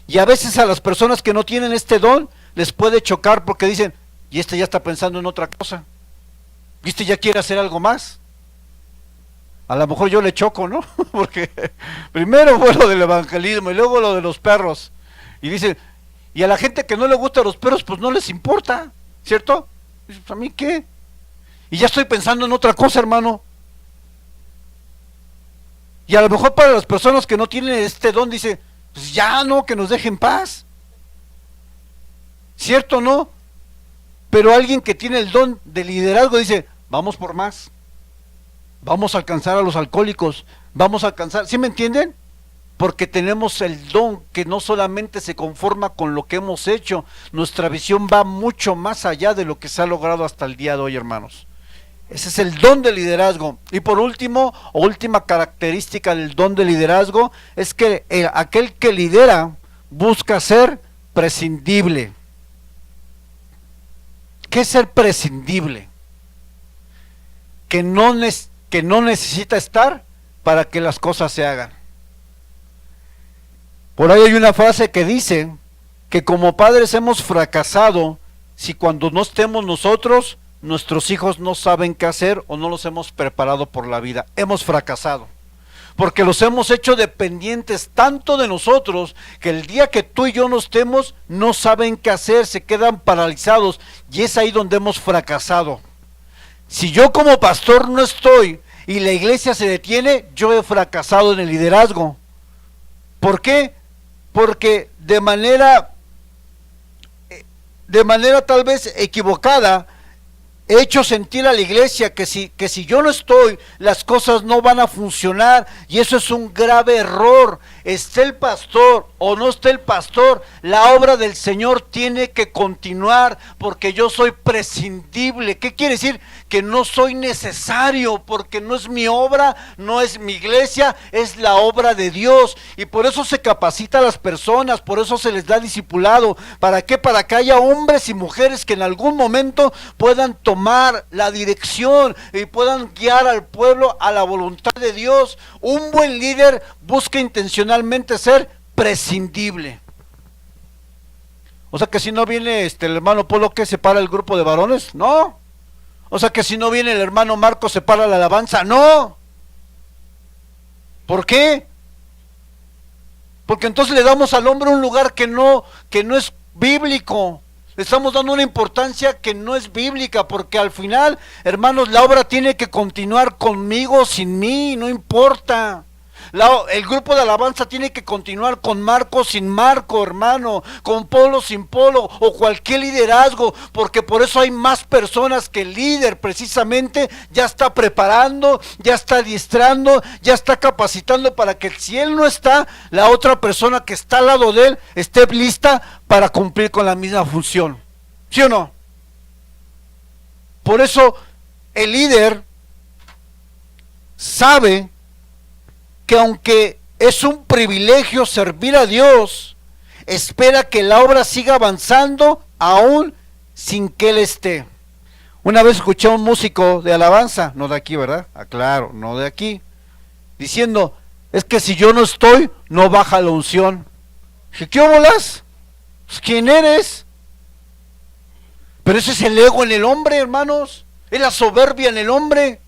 y a veces a las personas que no tienen este don les puede chocar porque dicen, y este ya está pensando en otra cosa, y este ya quiere hacer algo más. A lo mejor yo le choco, ¿no? Porque primero fue lo del evangelismo y luego lo de los perros. Y dicen, y a la gente que no le gustan los perros, pues no les importa, ¿cierto? Dice, ¿a mí qué? Y ya estoy pensando en otra cosa, hermano. Y a lo mejor para las personas que no tienen este don, dice, pues ya no, que nos dejen paz. ¿Cierto o no? Pero alguien que tiene el don de liderazgo dice, vamos por más. Vamos a alcanzar a los alcohólicos, vamos a alcanzar, ¿sí me entienden? Porque tenemos el don que no solamente se conforma con lo que hemos hecho, nuestra visión va mucho más allá de lo que se ha logrado hasta el día de hoy, hermanos. Ese es el don de liderazgo. Y por último, o última característica del don de liderazgo, es que aquel que lidera busca ser prescindible. ¿Qué es ser prescindible? Que no necesita estar para que las cosas se hagan. Por ahí hay una frase que dice que como padres hemos fracasado si cuando no estemos nosotros, nuestros hijos no saben qué hacer o no los hemos preparado por la vida. Hemos fracasado, porque los hemos hecho dependientes tanto de nosotros que el día que tú y yo no estemos, no saben qué hacer, se quedan paralizados, y es ahí donde hemos fracasado. Si yo como pastor no estoy y la iglesia se detiene, yo he fracasado en el liderazgo. ¿Por qué? Porque de manera tal vez equivocada, he hecho sentir a la iglesia que si yo no estoy, las cosas no van a funcionar, y eso es un grave error. Esté el pastor o no esté el pastor, la obra del Señor tiene que continuar, porque yo soy prescindible. ¿Qué quiere decir? Que no soy necesario, porque no es mi obra, no es mi iglesia, es la obra de Dios, y por eso se capacita a las personas, por eso se les da discipulado. ¿Para qué? Para que haya hombres y mujeres que en algún momento puedan tomar la dirección y puedan guiar al pueblo a la voluntad de Dios. Un buen líder busca intencionalmente ser prescindible. O sea que si no viene el hermano Polo, ¿qué separa el grupo de varones? No. O sea que si no viene el hermano Marco, ¿separa la alabanza? No. ¿Por qué? Porque entonces le damos al hombre un lugar que no es bíblico. Le estamos dando una importancia que no es bíblica, porque al final, hermanos, la obra tiene que continuar conmigo, sin mí, no importa. El grupo de alabanza tiene que continuar con Marco sin Marco, hermano, con Polo sin Polo, o cualquier liderazgo, porque por eso hay más personas que el líder precisamente ya está preparando, ya está adiestrando, ya está capacitando para que si él no está, la otra persona que está al lado de él esté lista para cumplir con la misma función. ¿Sí o no? Por eso el líder sabe que aunque es un privilegio servir a Dios, espera que la obra siga avanzando aún sin que él esté. Una vez escuché a un músico de alabanza, no de aquí, ¿verdad? Aclaro, no de aquí, diciendo, es que si yo no estoy, no baja la unción. Dije, ¿qué bolas? ¿Quién eres? Pero ese es el ego en el hombre, hermanos, es la soberbia en el hombre.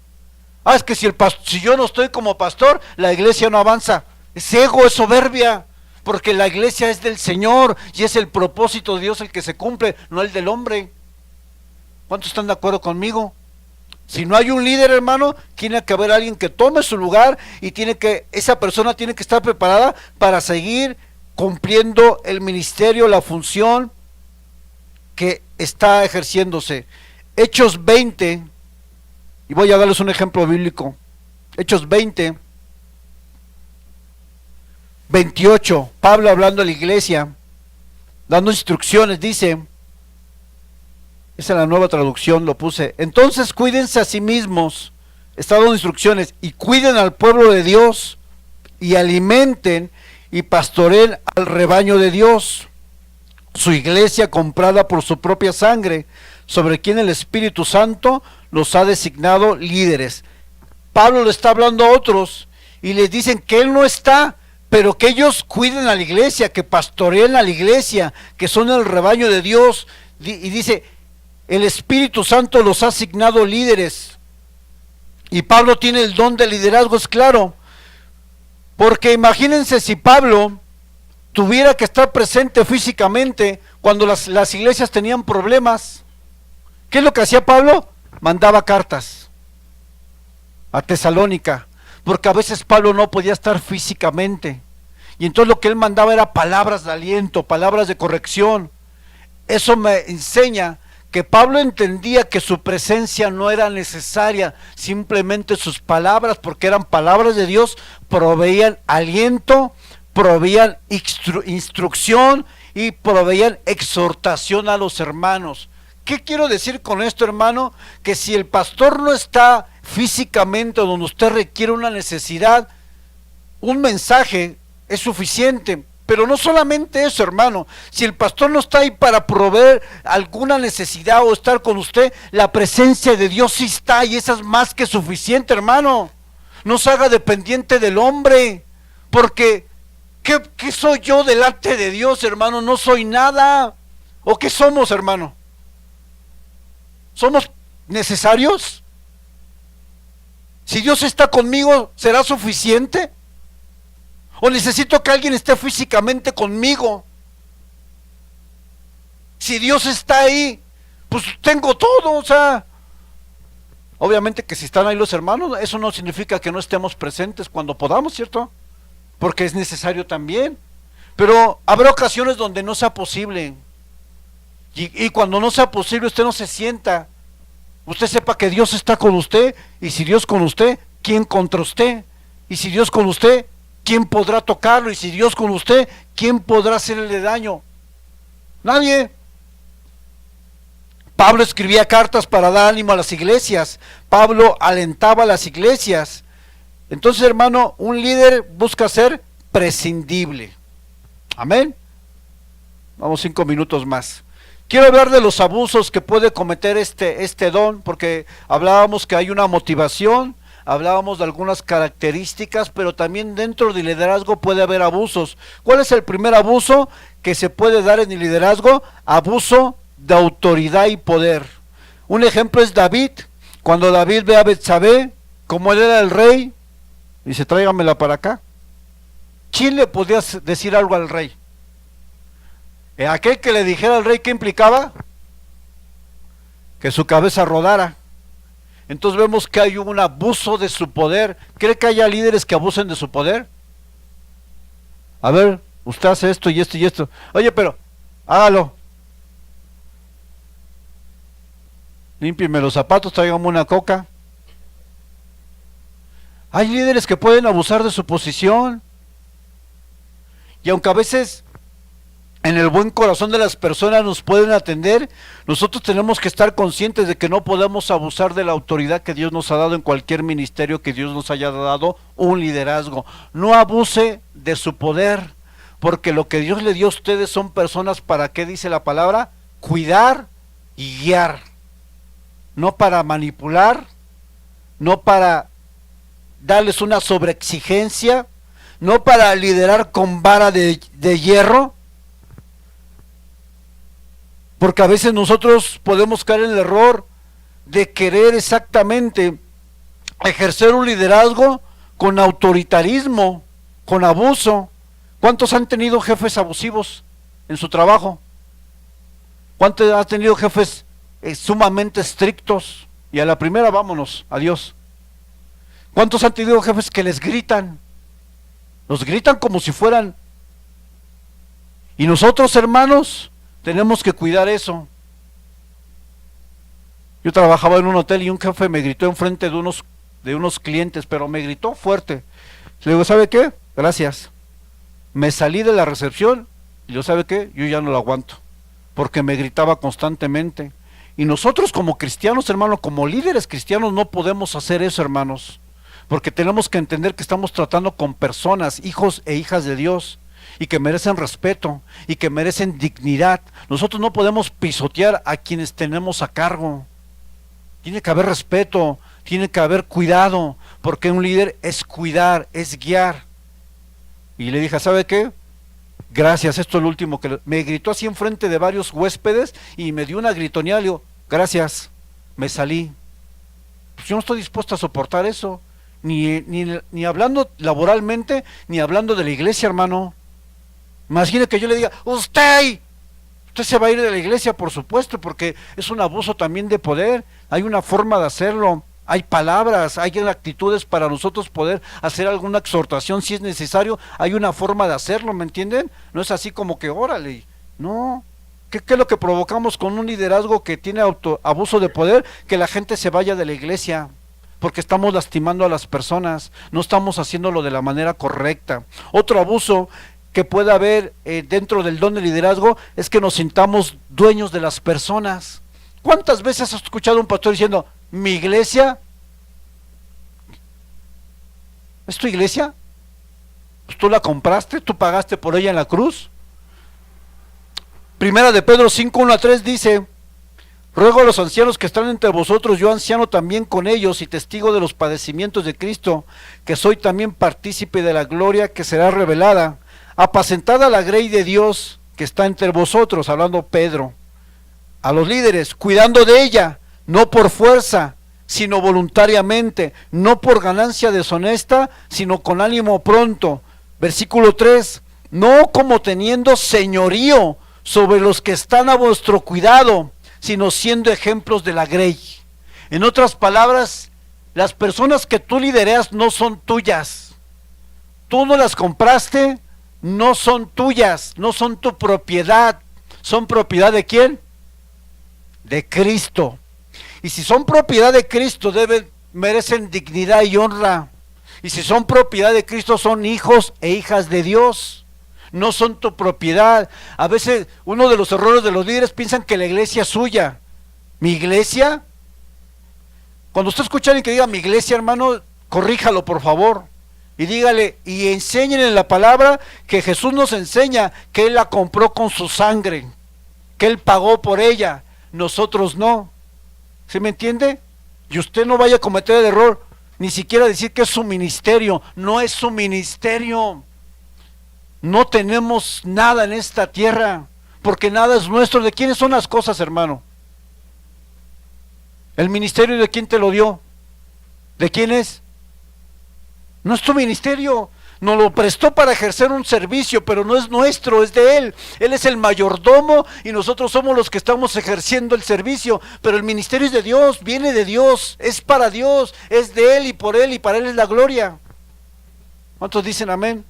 Es que si yo no estoy como pastor, la iglesia no avanza. Es ego, es soberbia, porque la iglesia es del Señor y es el propósito de Dios el que se cumple, no el del hombre. ¿Cuántos están de acuerdo conmigo? Si no hay un líder, hermano, tiene que haber alguien que tome su lugar y esa persona tiene que estar preparada para seguir cumpliendo el ministerio, la función que está ejerciéndose. Hechos 20 Y voy a darles un ejemplo bíblico. Hechos 20, 28, Pablo hablando a la iglesia, dando instrucciones, dice, esa es la nueva traducción, lo puse, entonces cuídense a sí mismos, está dando instrucciones, y cuiden al pueblo de Dios, y alimenten y pastoreen al rebaño de Dios, su iglesia comprada por su propia sangre, sobre quien el Espíritu Santo los ha designado líderes. Pablo le está hablando a otros, y les dicen que él no está, pero que ellos cuiden a la iglesia, que pastoreen a la iglesia, que son el rebaño de Dios, y dice, el Espíritu Santo los ha asignado líderes, y Pablo tiene el don de liderazgo, es claro, porque imagínense si Pablo tuviera que estar presente físicamente cuando las iglesias tenían problemas. ¿Qué es lo que hacía Pablo? Mandaba cartas a Tesalónica, porque a veces Pablo no podía estar físicamente, y entonces lo que él mandaba era palabras de aliento, palabras de corrección. Eso me enseña que Pablo entendía que su presencia no era necesaria, simplemente sus palabras, porque eran palabras de Dios, proveían aliento, proveían instrucción y proveían exhortación a los hermanos. ¿Qué quiero decir con esto, hermano? Que si el pastor no está físicamente donde usted requiere una necesidad, un mensaje es suficiente. Pero no solamente eso, hermano, si el pastor no está ahí para proveer alguna necesidad o estar con usted, la presencia de Dios sí está, y esa es más que suficiente, hermano. No se haga dependiente del hombre, porque ¿qué soy yo delante de Dios, hermano? No soy nada. ¿O qué somos, hermano? ¿Somos necesarios? Si Dios está conmigo, ¿será suficiente? ¿O necesito que alguien esté físicamente conmigo? Si Dios está ahí, pues tengo todo, o sea. Obviamente que si están ahí los hermanos, eso no significa que no estemos presentes cuando podamos, ¿cierto? Porque es necesario también. Pero habrá ocasiones donde no sea posible. Y cuando no sea posible, usted no se sienta. Usted sepa que Dios está con usted, y si Dios con usted, ¿quién contra usted? Y si Dios con usted, ¿quién podrá tocarlo? Y si Dios con usted, ¿quién podrá hacerle daño? Nadie. Pablo escribía cartas para dar ánimo a las iglesias. Pablo alentaba a las iglesias. Entonces, hermano, un líder busca ser prescindible. Amén. Vamos 5 minutos más. Quiero hablar de los abusos que puede cometer este don, porque hablábamos que hay una motivación, hablábamos de algunas características, pero también dentro del liderazgo puede haber abusos. ¿Cuál es el primer abuso que se puede dar en el liderazgo? Abuso de autoridad y poder. Un ejemplo es David. Cuando David ve a Betsabé, como él era el rey, dice, tráigamela para acá. ¿Quién le podía decir algo al rey? Aquel que le dijera al rey, ¿qué implicaba? Que su cabeza rodara. Entonces vemos que hay un abuso de su poder. ¿Cree que haya líderes que abusen de su poder? A ver, usted hace esto y esto y esto. Oye, pero hágalo. Límpieme los zapatos, tráigame una coca. Hay líderes que pueden abusar de su posición. Y aunque a veces en el buen corazón de las personas nos pueden atender, nosotros tenemos que estar conscientes de que no podemos abusar de la autoridad que Dios nos ha dado en cualquier ministerio que Dios nos haya dado, un liderazgo. No abuse de su poder, porque lo que Dios le dio a ustedes son personas para, ¿qué dice la palabra? Cuidar y guiar. No para manipular, no para darles una sobreexigencia, no para liderar con vara de hierro. Porque a veces nosotros podemos caer en el error de querer exactamente ejercer un liderazgo con autoritarismo, con abuso. ¿Cuántos han tenido jefes abusivos en su trabajo? ¿Cuántos han tenido jefes sumamente estrictos? Y a la primera, vámonos, adiós. ¿Cuántos han tenido jefes que les gritan? Los gritan como si fueran. Y nosotros, hermanos, tenemos que cuidar eso. Yo trabajaba en un hotel y un jefe me gritó enfrente de unos clientes, pero me gritó fuerte. Le digo, ¿sabe qué? Gracias. Me salí de la recepción y yo, ¿sabe qué? Yo ya no lo aguanto, porque me gritaba constantemente. Y nosotros como cristianos, hermano, como líderes cristianos, no podemos hacer eso, hermanos, porque tenemos que entender que estamos tratando con personas, hijos e hijas de Dios, y que merecen respeto, y que merecen dignidad. Nosotros no podemos pisotear a quienes tenemos a cargo. Tiene que haber respeto, tiene que haber cuidado, porque un líder es cuidar, es guiar. Y le dije, ¿sabe qué? Gracias, esto es lo último que me gritó así enfrente de varios huéspedes y me dio una gritoneada. Le digo, gracias, me salí. Pues yo no estoy dispuesto a soportar eso, ni hablando laboralmente, ni hablando de la iglesia, hermano. Imagine que yo le diga, usted se va a ir de la iglesia, por supuesto, porque es un abuso también de poder. Hay una forma de hacerlo. Hay palabras, hay actitudes para nosotros poder hacer alguna exhortación si es necesario. Hay una forma de hacerlo, ¿me entienden? No es así como que órale, no. ¿Qué es lo que provocamos con un liderazgo que tiene abuso de poder? Que la gente se vaya de la iglesia, porque estamos lastimando a las personas, no estamos haciéndolo de la manera correcta. Otro abuso que puede haber dentro del don de liderazgo es que nos sintamos dueños de las personas. ¿Cuántas veces has escuchado a un pastor diciendo, mi iglesia? ¿Es tu iglesia? Pues tú la compraste, tú pagaste por ella en la cruz. Primera de Pedro 5:1-3 dice, ruego a los ancianos que están entre vosotros, yo anciano también con ellos y testigo de los padecimientos de Cristo, que soy también partícipe de la gloria que será revelada. Apacentada la grey de Dios que está entre vosotros, hablando Pedro, a los líderes, cuidando de ella, no por fuerza, sino voluntariamente, no por ganancia deshonesta, sino con ánimo pronto. Versículo 3, no como teniendo señorío sobre los que están a vuestro cuidado, sino siendo ejemplos de la grey. En otras palabras, las personas que tú lideras no son tuyas. Tú no las compraste, no son tuyas, no son tu propiedad. ¿Son propiedad de quién? De Cristo. Y si son propiedad de Cristo, merecen dignidad y honra. Y si son propiedad de Cristo, son hijos e hijas de Dios. No son tu propiedad. A veces uno de los errores de los líderes piensan que la iglesia es suya. ¿Mi iglesia? Cuando usted escucha a alguien que diga mi iglesia, hermano, corríjalo por favor. Y dígale, y enséñenle la palabra que Jesús nos enseña, que Él la compró con su sangre, que Él pagó por ella, nosotros no. ¿Sí me entiende? Y usted no vaya a cometer el error, ni siquiera decir que es su ministerio. No es su ministerio. No tenemos nada en esta tierra, porque nada es nuestro. ¿De quiénes son las cosas, hermano? ¿El ministerio de quién te lo dio? ¿De quién es? No es tu ministerio. Nos lo prestó para ejercer un servicio, pero no es nuestro, es de Él. Él es el mayordomo y nosotros somos los que estamos ejerciendo el servicio, pero el ministerio es de Dios, viene de Dios, es para Dios, es de Él y por Él y para Él es la gloria. ¿Cuántos dicen amén?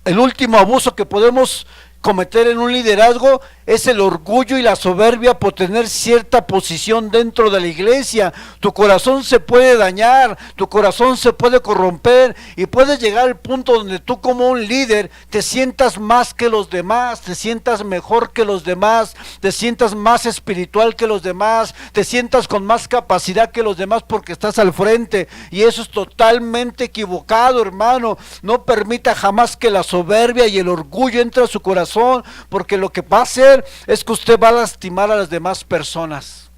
El último abuso que podemos cometer en un liderazgo es el orgullo y la soberbia por tener cierta posición dentro de la iglesia. Tu corazón se puede dañar, tu corazón se puede corromper y puedes llegar al punto donde tú como un líder te sientas más que los demás, te sientas mejor que los demás, te sientas más espiritual que los demás, te sientas con más capacidad que los demás porque estás al frente, y eso es totalmente equivocado, hermano. No permita jamás que la soberbia y el orgullo entre a su corazón, porque lo que va a hacer es que usted va a lastimar a las demás personas.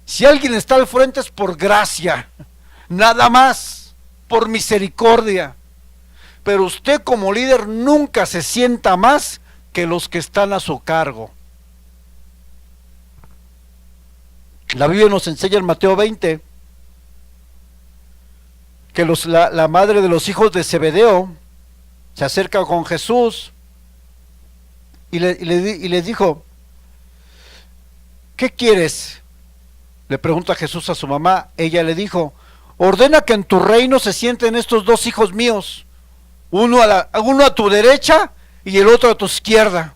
Si alguien está al frente es por gracia, nada más, por misericordia. Pero usted como líder nunca se sienta más que los que están a su cargo. La Biblia nos enseña en Mateo 20 que la madre de los hijos de Zebedeo se acerca con Jesús y le dijo, ¿qué quieres? Le pregunta Jesús a su mamá. Ella le dijo, ordena que en tu reino se sienten estos dos hijos míos, uno a tu derecha y el otro a tu izquierda.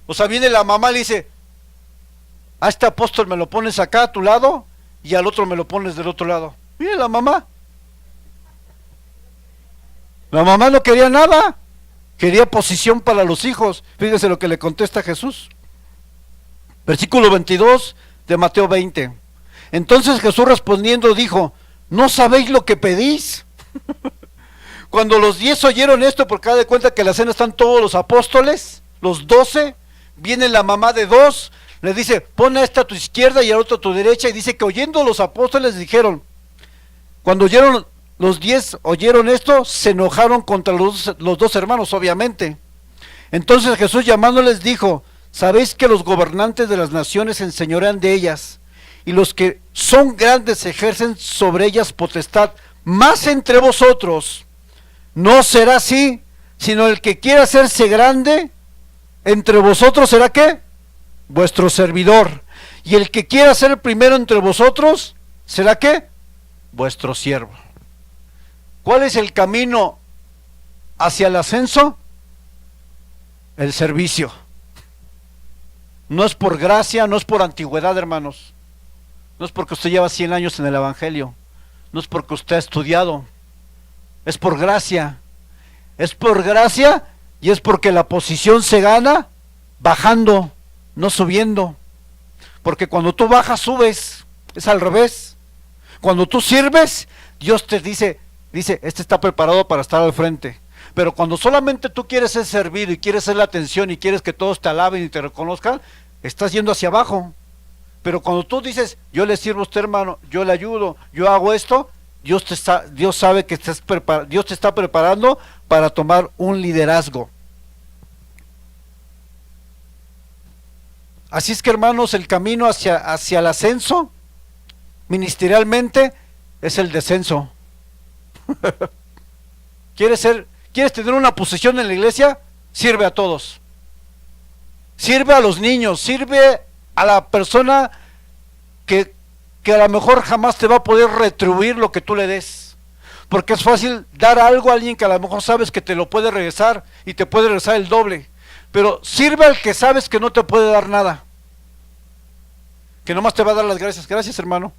O sea, viene la mamá y le dice, A este apóstol me lo pones acá a tu lado y al otro me lo pones del otro lado. Mire la mamá. La mamá no quería nada, quería posición para los hijos. Fíjense lo que le contesta Jesús. Versículo 22 de Mateo 20. Entonces Jesús respondiendo dijo, ¿no sabéis lo que pedís? Cuando los 10 oyeron esto, porque da de cuenta que en la cena están todos los apóstoles, los 12, viene la mamá de 2, le dice, pon a esta a tu izquierda y al otro a tu derecha, y dice que oyendo los apóstoles dijeron, cuando oyeron los 10, oyeron esto, se enojaron contra los 2 hermanos, obviamente. Entonces Jesús llamándoles dijo, sabéis que los gobernantes de las naciones se enseñorean de ellas, y los que son grandes ejercen sobre ellas potestad, mas entre vosotros no será así, sino el que quiera hacerse grande entre vosotros será ¿qué? Vuestro servidor, y el que quiera ser el primero entre vosotros será ¿qué? Vuestro siervo. ¿Cuál es el camino hacia el ascenso? El servicio. No es por gracia, no es por antigüedad, hermanos. No es porque usted lleva 100 años en el evangelio. No es porque usted ha estudiado. Es por gracia. Es por gracia y es porque la posición se gana bajando, no subiendo. Porque cuando tú bajas, subes. Es al revés. Cuando tú sirves, Dios te dice, este está preparado para estar al frente. Pero cuando solamente tú quieres ser servido y quieres ser la atención y quieres que todos te alaben y te reconozcan, estás yendo hacia abajo. Pero cuando tú dices, yo le sirvo a usted, hermano, yo le ayudo, yo hago esto, Dios sabe que Dios te está preparando para tomar un liderazgo. Así es que, hermanos, el camino hacia el ascenso ministerialmente es el descenso. ¿Quieres tener una posición en la iglesia? Sirve a todos. Sirve a los niños, sirve a la persona que a lo mejor jamás te va a poder retribuir lo que tú le des. Porque es fácil dar algo a alguien que a lo mejor sabes que te lo puede regresar y te puede regresar el doble. Pero sirve al que sabes que no te puede dar nada. Que nomás te va a dar las gracias. Gracias, hermano.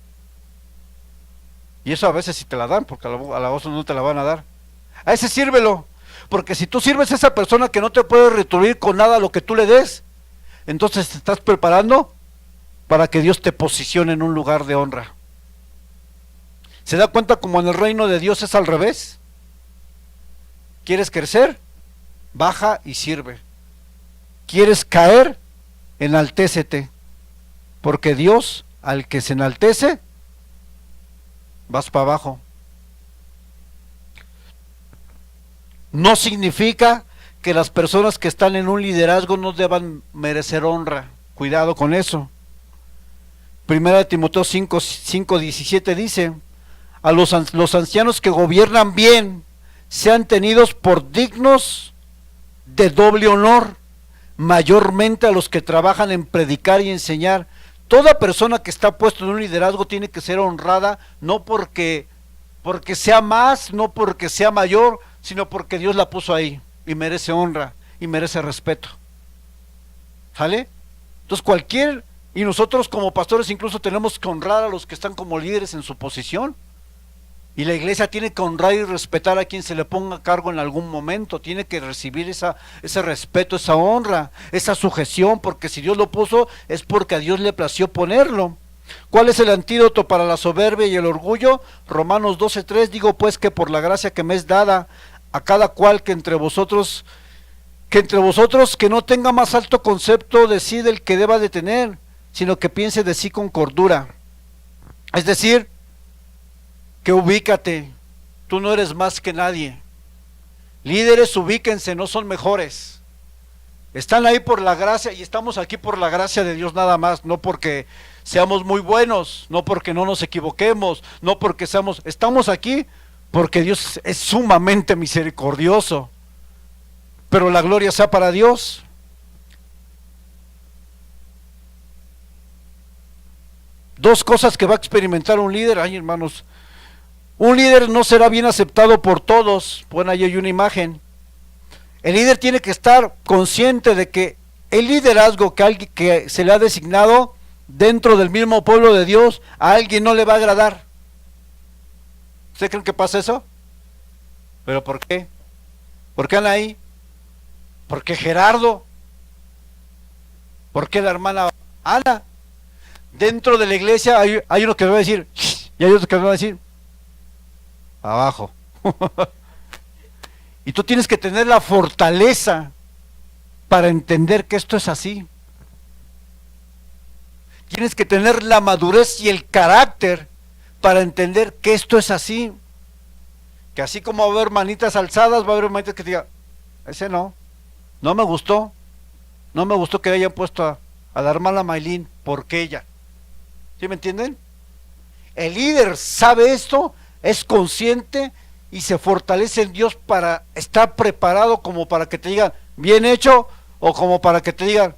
Y eso a veces sí te la dan, porque a la voz no te la van a dar. A ese sírvelo. Porque si tú sirves a esa persona que no te puede retribuir con nada lo que tú le des, entonces te estás preparando para que Dios te posicione en un lugar de honra. ¿Se da cuenta como en el reino de Dios es al revés? ¿Quieres crecer? Baja y sirve. ¿Quieres caer? Enaltécete. Porque Dios, al que se enaltece, vas para abajo. No significa que las personas que están en un liderazgo no deban merecer honra. Cuidado con eso. Primera de Timoteo 5:17 dice, a los ancianos que gobiernan bien sean tenidos por dignos de doble honor, mayormente a los que trabajan en predicar y enseñar. Toda persona que está puesto en un liderazgo tiene que ser honrada, no porque sea más, no porque sea mayor, sino porque Dios la puso ahí y merece honra y merece respeto. ¿Sale? Entonces y nosotros como pastores incluso tenemos que honrar a los que están como líderes en su posición. Y la iglesia tiene que honrar y respetar a quien se le ponga a cargo en algún momento. Tiene que recibir ese respeto, esa honra, esa sujeción, porque si Dios lo puso es porque a Dios le plació ponerlo. ¿Cuál es el antídoto para la soberbia y el orgullo? Romanos 12:3, digo pues que por la gracia que me es dada a cada cual que entre vosotros que no tenga más alto concepto de sí del que deba de tener, sino que piense de sí con cordura. Es decir, que ubícate, tú no eres más que nadie. Líderes, ubíquense, no son mejores. Están ahí por la gracia y estamos aquí por la gracia de Dios nada más, no porque seamos muy buenos, no porque no nos equivoquemos, no porque estamos aquí porque Dios es sumamente misericordioso. Pero la gloria sea para Dios. Dos cosas que va a experimentar un líder. Ay, hermanos, un líder no será bien aceptado por todos. Pon ahí una imagen. El líder tiene que estar consciente de que el liderazgo que se le ha designado dentro del mismo pueblo de Dios, a alguien no le va a agradar. ¿Ustedes creen que pasa eso? ¿Pero por qué? ¿Por qué Anaí? ¿Por qué Gerardo? ¿Por qué la hermana Ana? Dentro de la iglesia hay uno que va a decir, y hay otro que va a decir, abajo. Y tú tienes que tener la fortaleza para entender que esto es así. Tienes que tener la madurez y el carácter para entender que esto es así. Que así como va a haber manitas alzadas, va a haber manitas que te digan, ese no me gustó. No me gustó que hayan puesto a la hermana Maylin, porque ella. ¿Sí me entienden? El líder sabe esto, es consciente y se fortalece en Dios para estar preparado como para que te digan, bien hecho, o como para que te digan,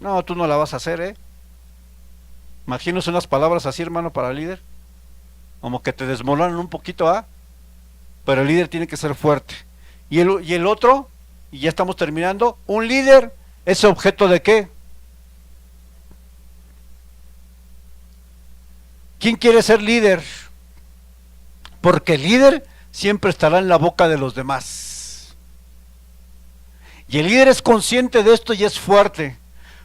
no, tú no la vas a hacer, Imagínese unas palabras así, hermano, para el líder, como que te desmoronan un poquito, pero el líder tiene que ser fuerte. Y el otro, y ya estamos terminando, un líder es objeto de ¿qué? ¿Quién quiere ser líder? Porque el líder siempre estará en la boca de los demás. Y el líder es consciente de esto y es fuerte.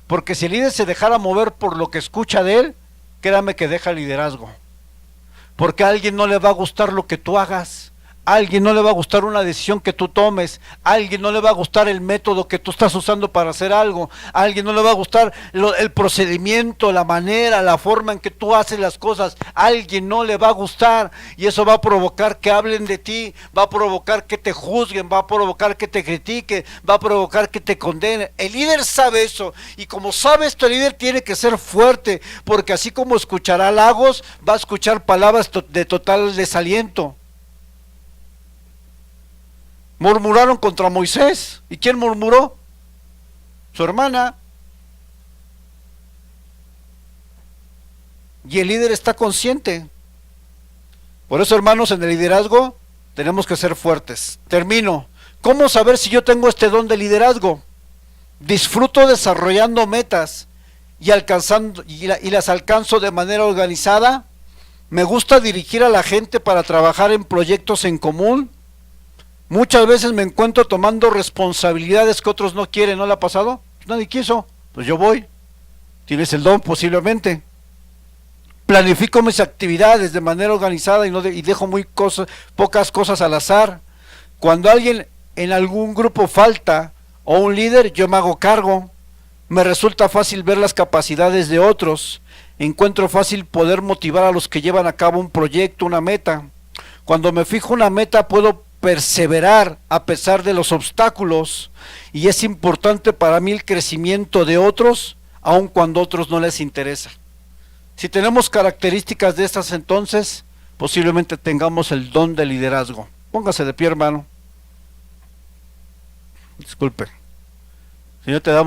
Porque si el líder se dejara mover por lo que escucha de él, créame que deja el liderazgo. Porque a alguien no le va a gustar lo que tú hagas. A alguien no le va a gustar una decisión que tú tomes, a alguien no le va a gustar el método que tú estás usando para hacer algo, a alguien no le va a gustar el procedimiento, la manera, la forma en que tú haces las cosas, a alguien no le va a gustar y eso va a provocar que hablen de ti, va a provocar que te juzguen, va a provocar que te critiquen, va a provocar que te condenen. El líder sabe eso y como sabe esto el líder tiene que ser fuerte porque así como escuchará halagos, va a escuchar palabras de total desaliento. Murmuraron contra Moisés. ¿Y quién murmuró? Su hermana. Y el líder está consciente. Por eso, hermanos, en el liderazgo tenemos que ser fuertes. Termino. ¿Cómo saber si yo tengo este don de liderazgo? Disfruto desarrollando metas y las alcanzo de manera organizada. Me gusta dirigir a la gente para trabajar en proyectos en común. Muchas veces me encuentro tomando responsabilidades que otros no quieren. ¿No le ha pasado? Pues nadie quiso, pues yo voy. Tienes el don posiblemente. Planifico mis actividades de manera organizada y dejo pocas cosas al azar. Cuando alguien en algún grupo falta o un líder, yo me hago cargo. Me resulta fácil ver las capacidades de otros. Encuentro fácil poder motivar a los que llevan a cabo un proyecto, una meta. Cuando me fijo una meta puedo perseverar a pesar de los obstáculos y es importante para mí el crecimiento de otros aun cuando a otros no les interesa. Si tenemos características de estas, entonces posiblemente tengamos el don de liderazgo. Póngase de pie, hermano. Disculpe. Señor, te damos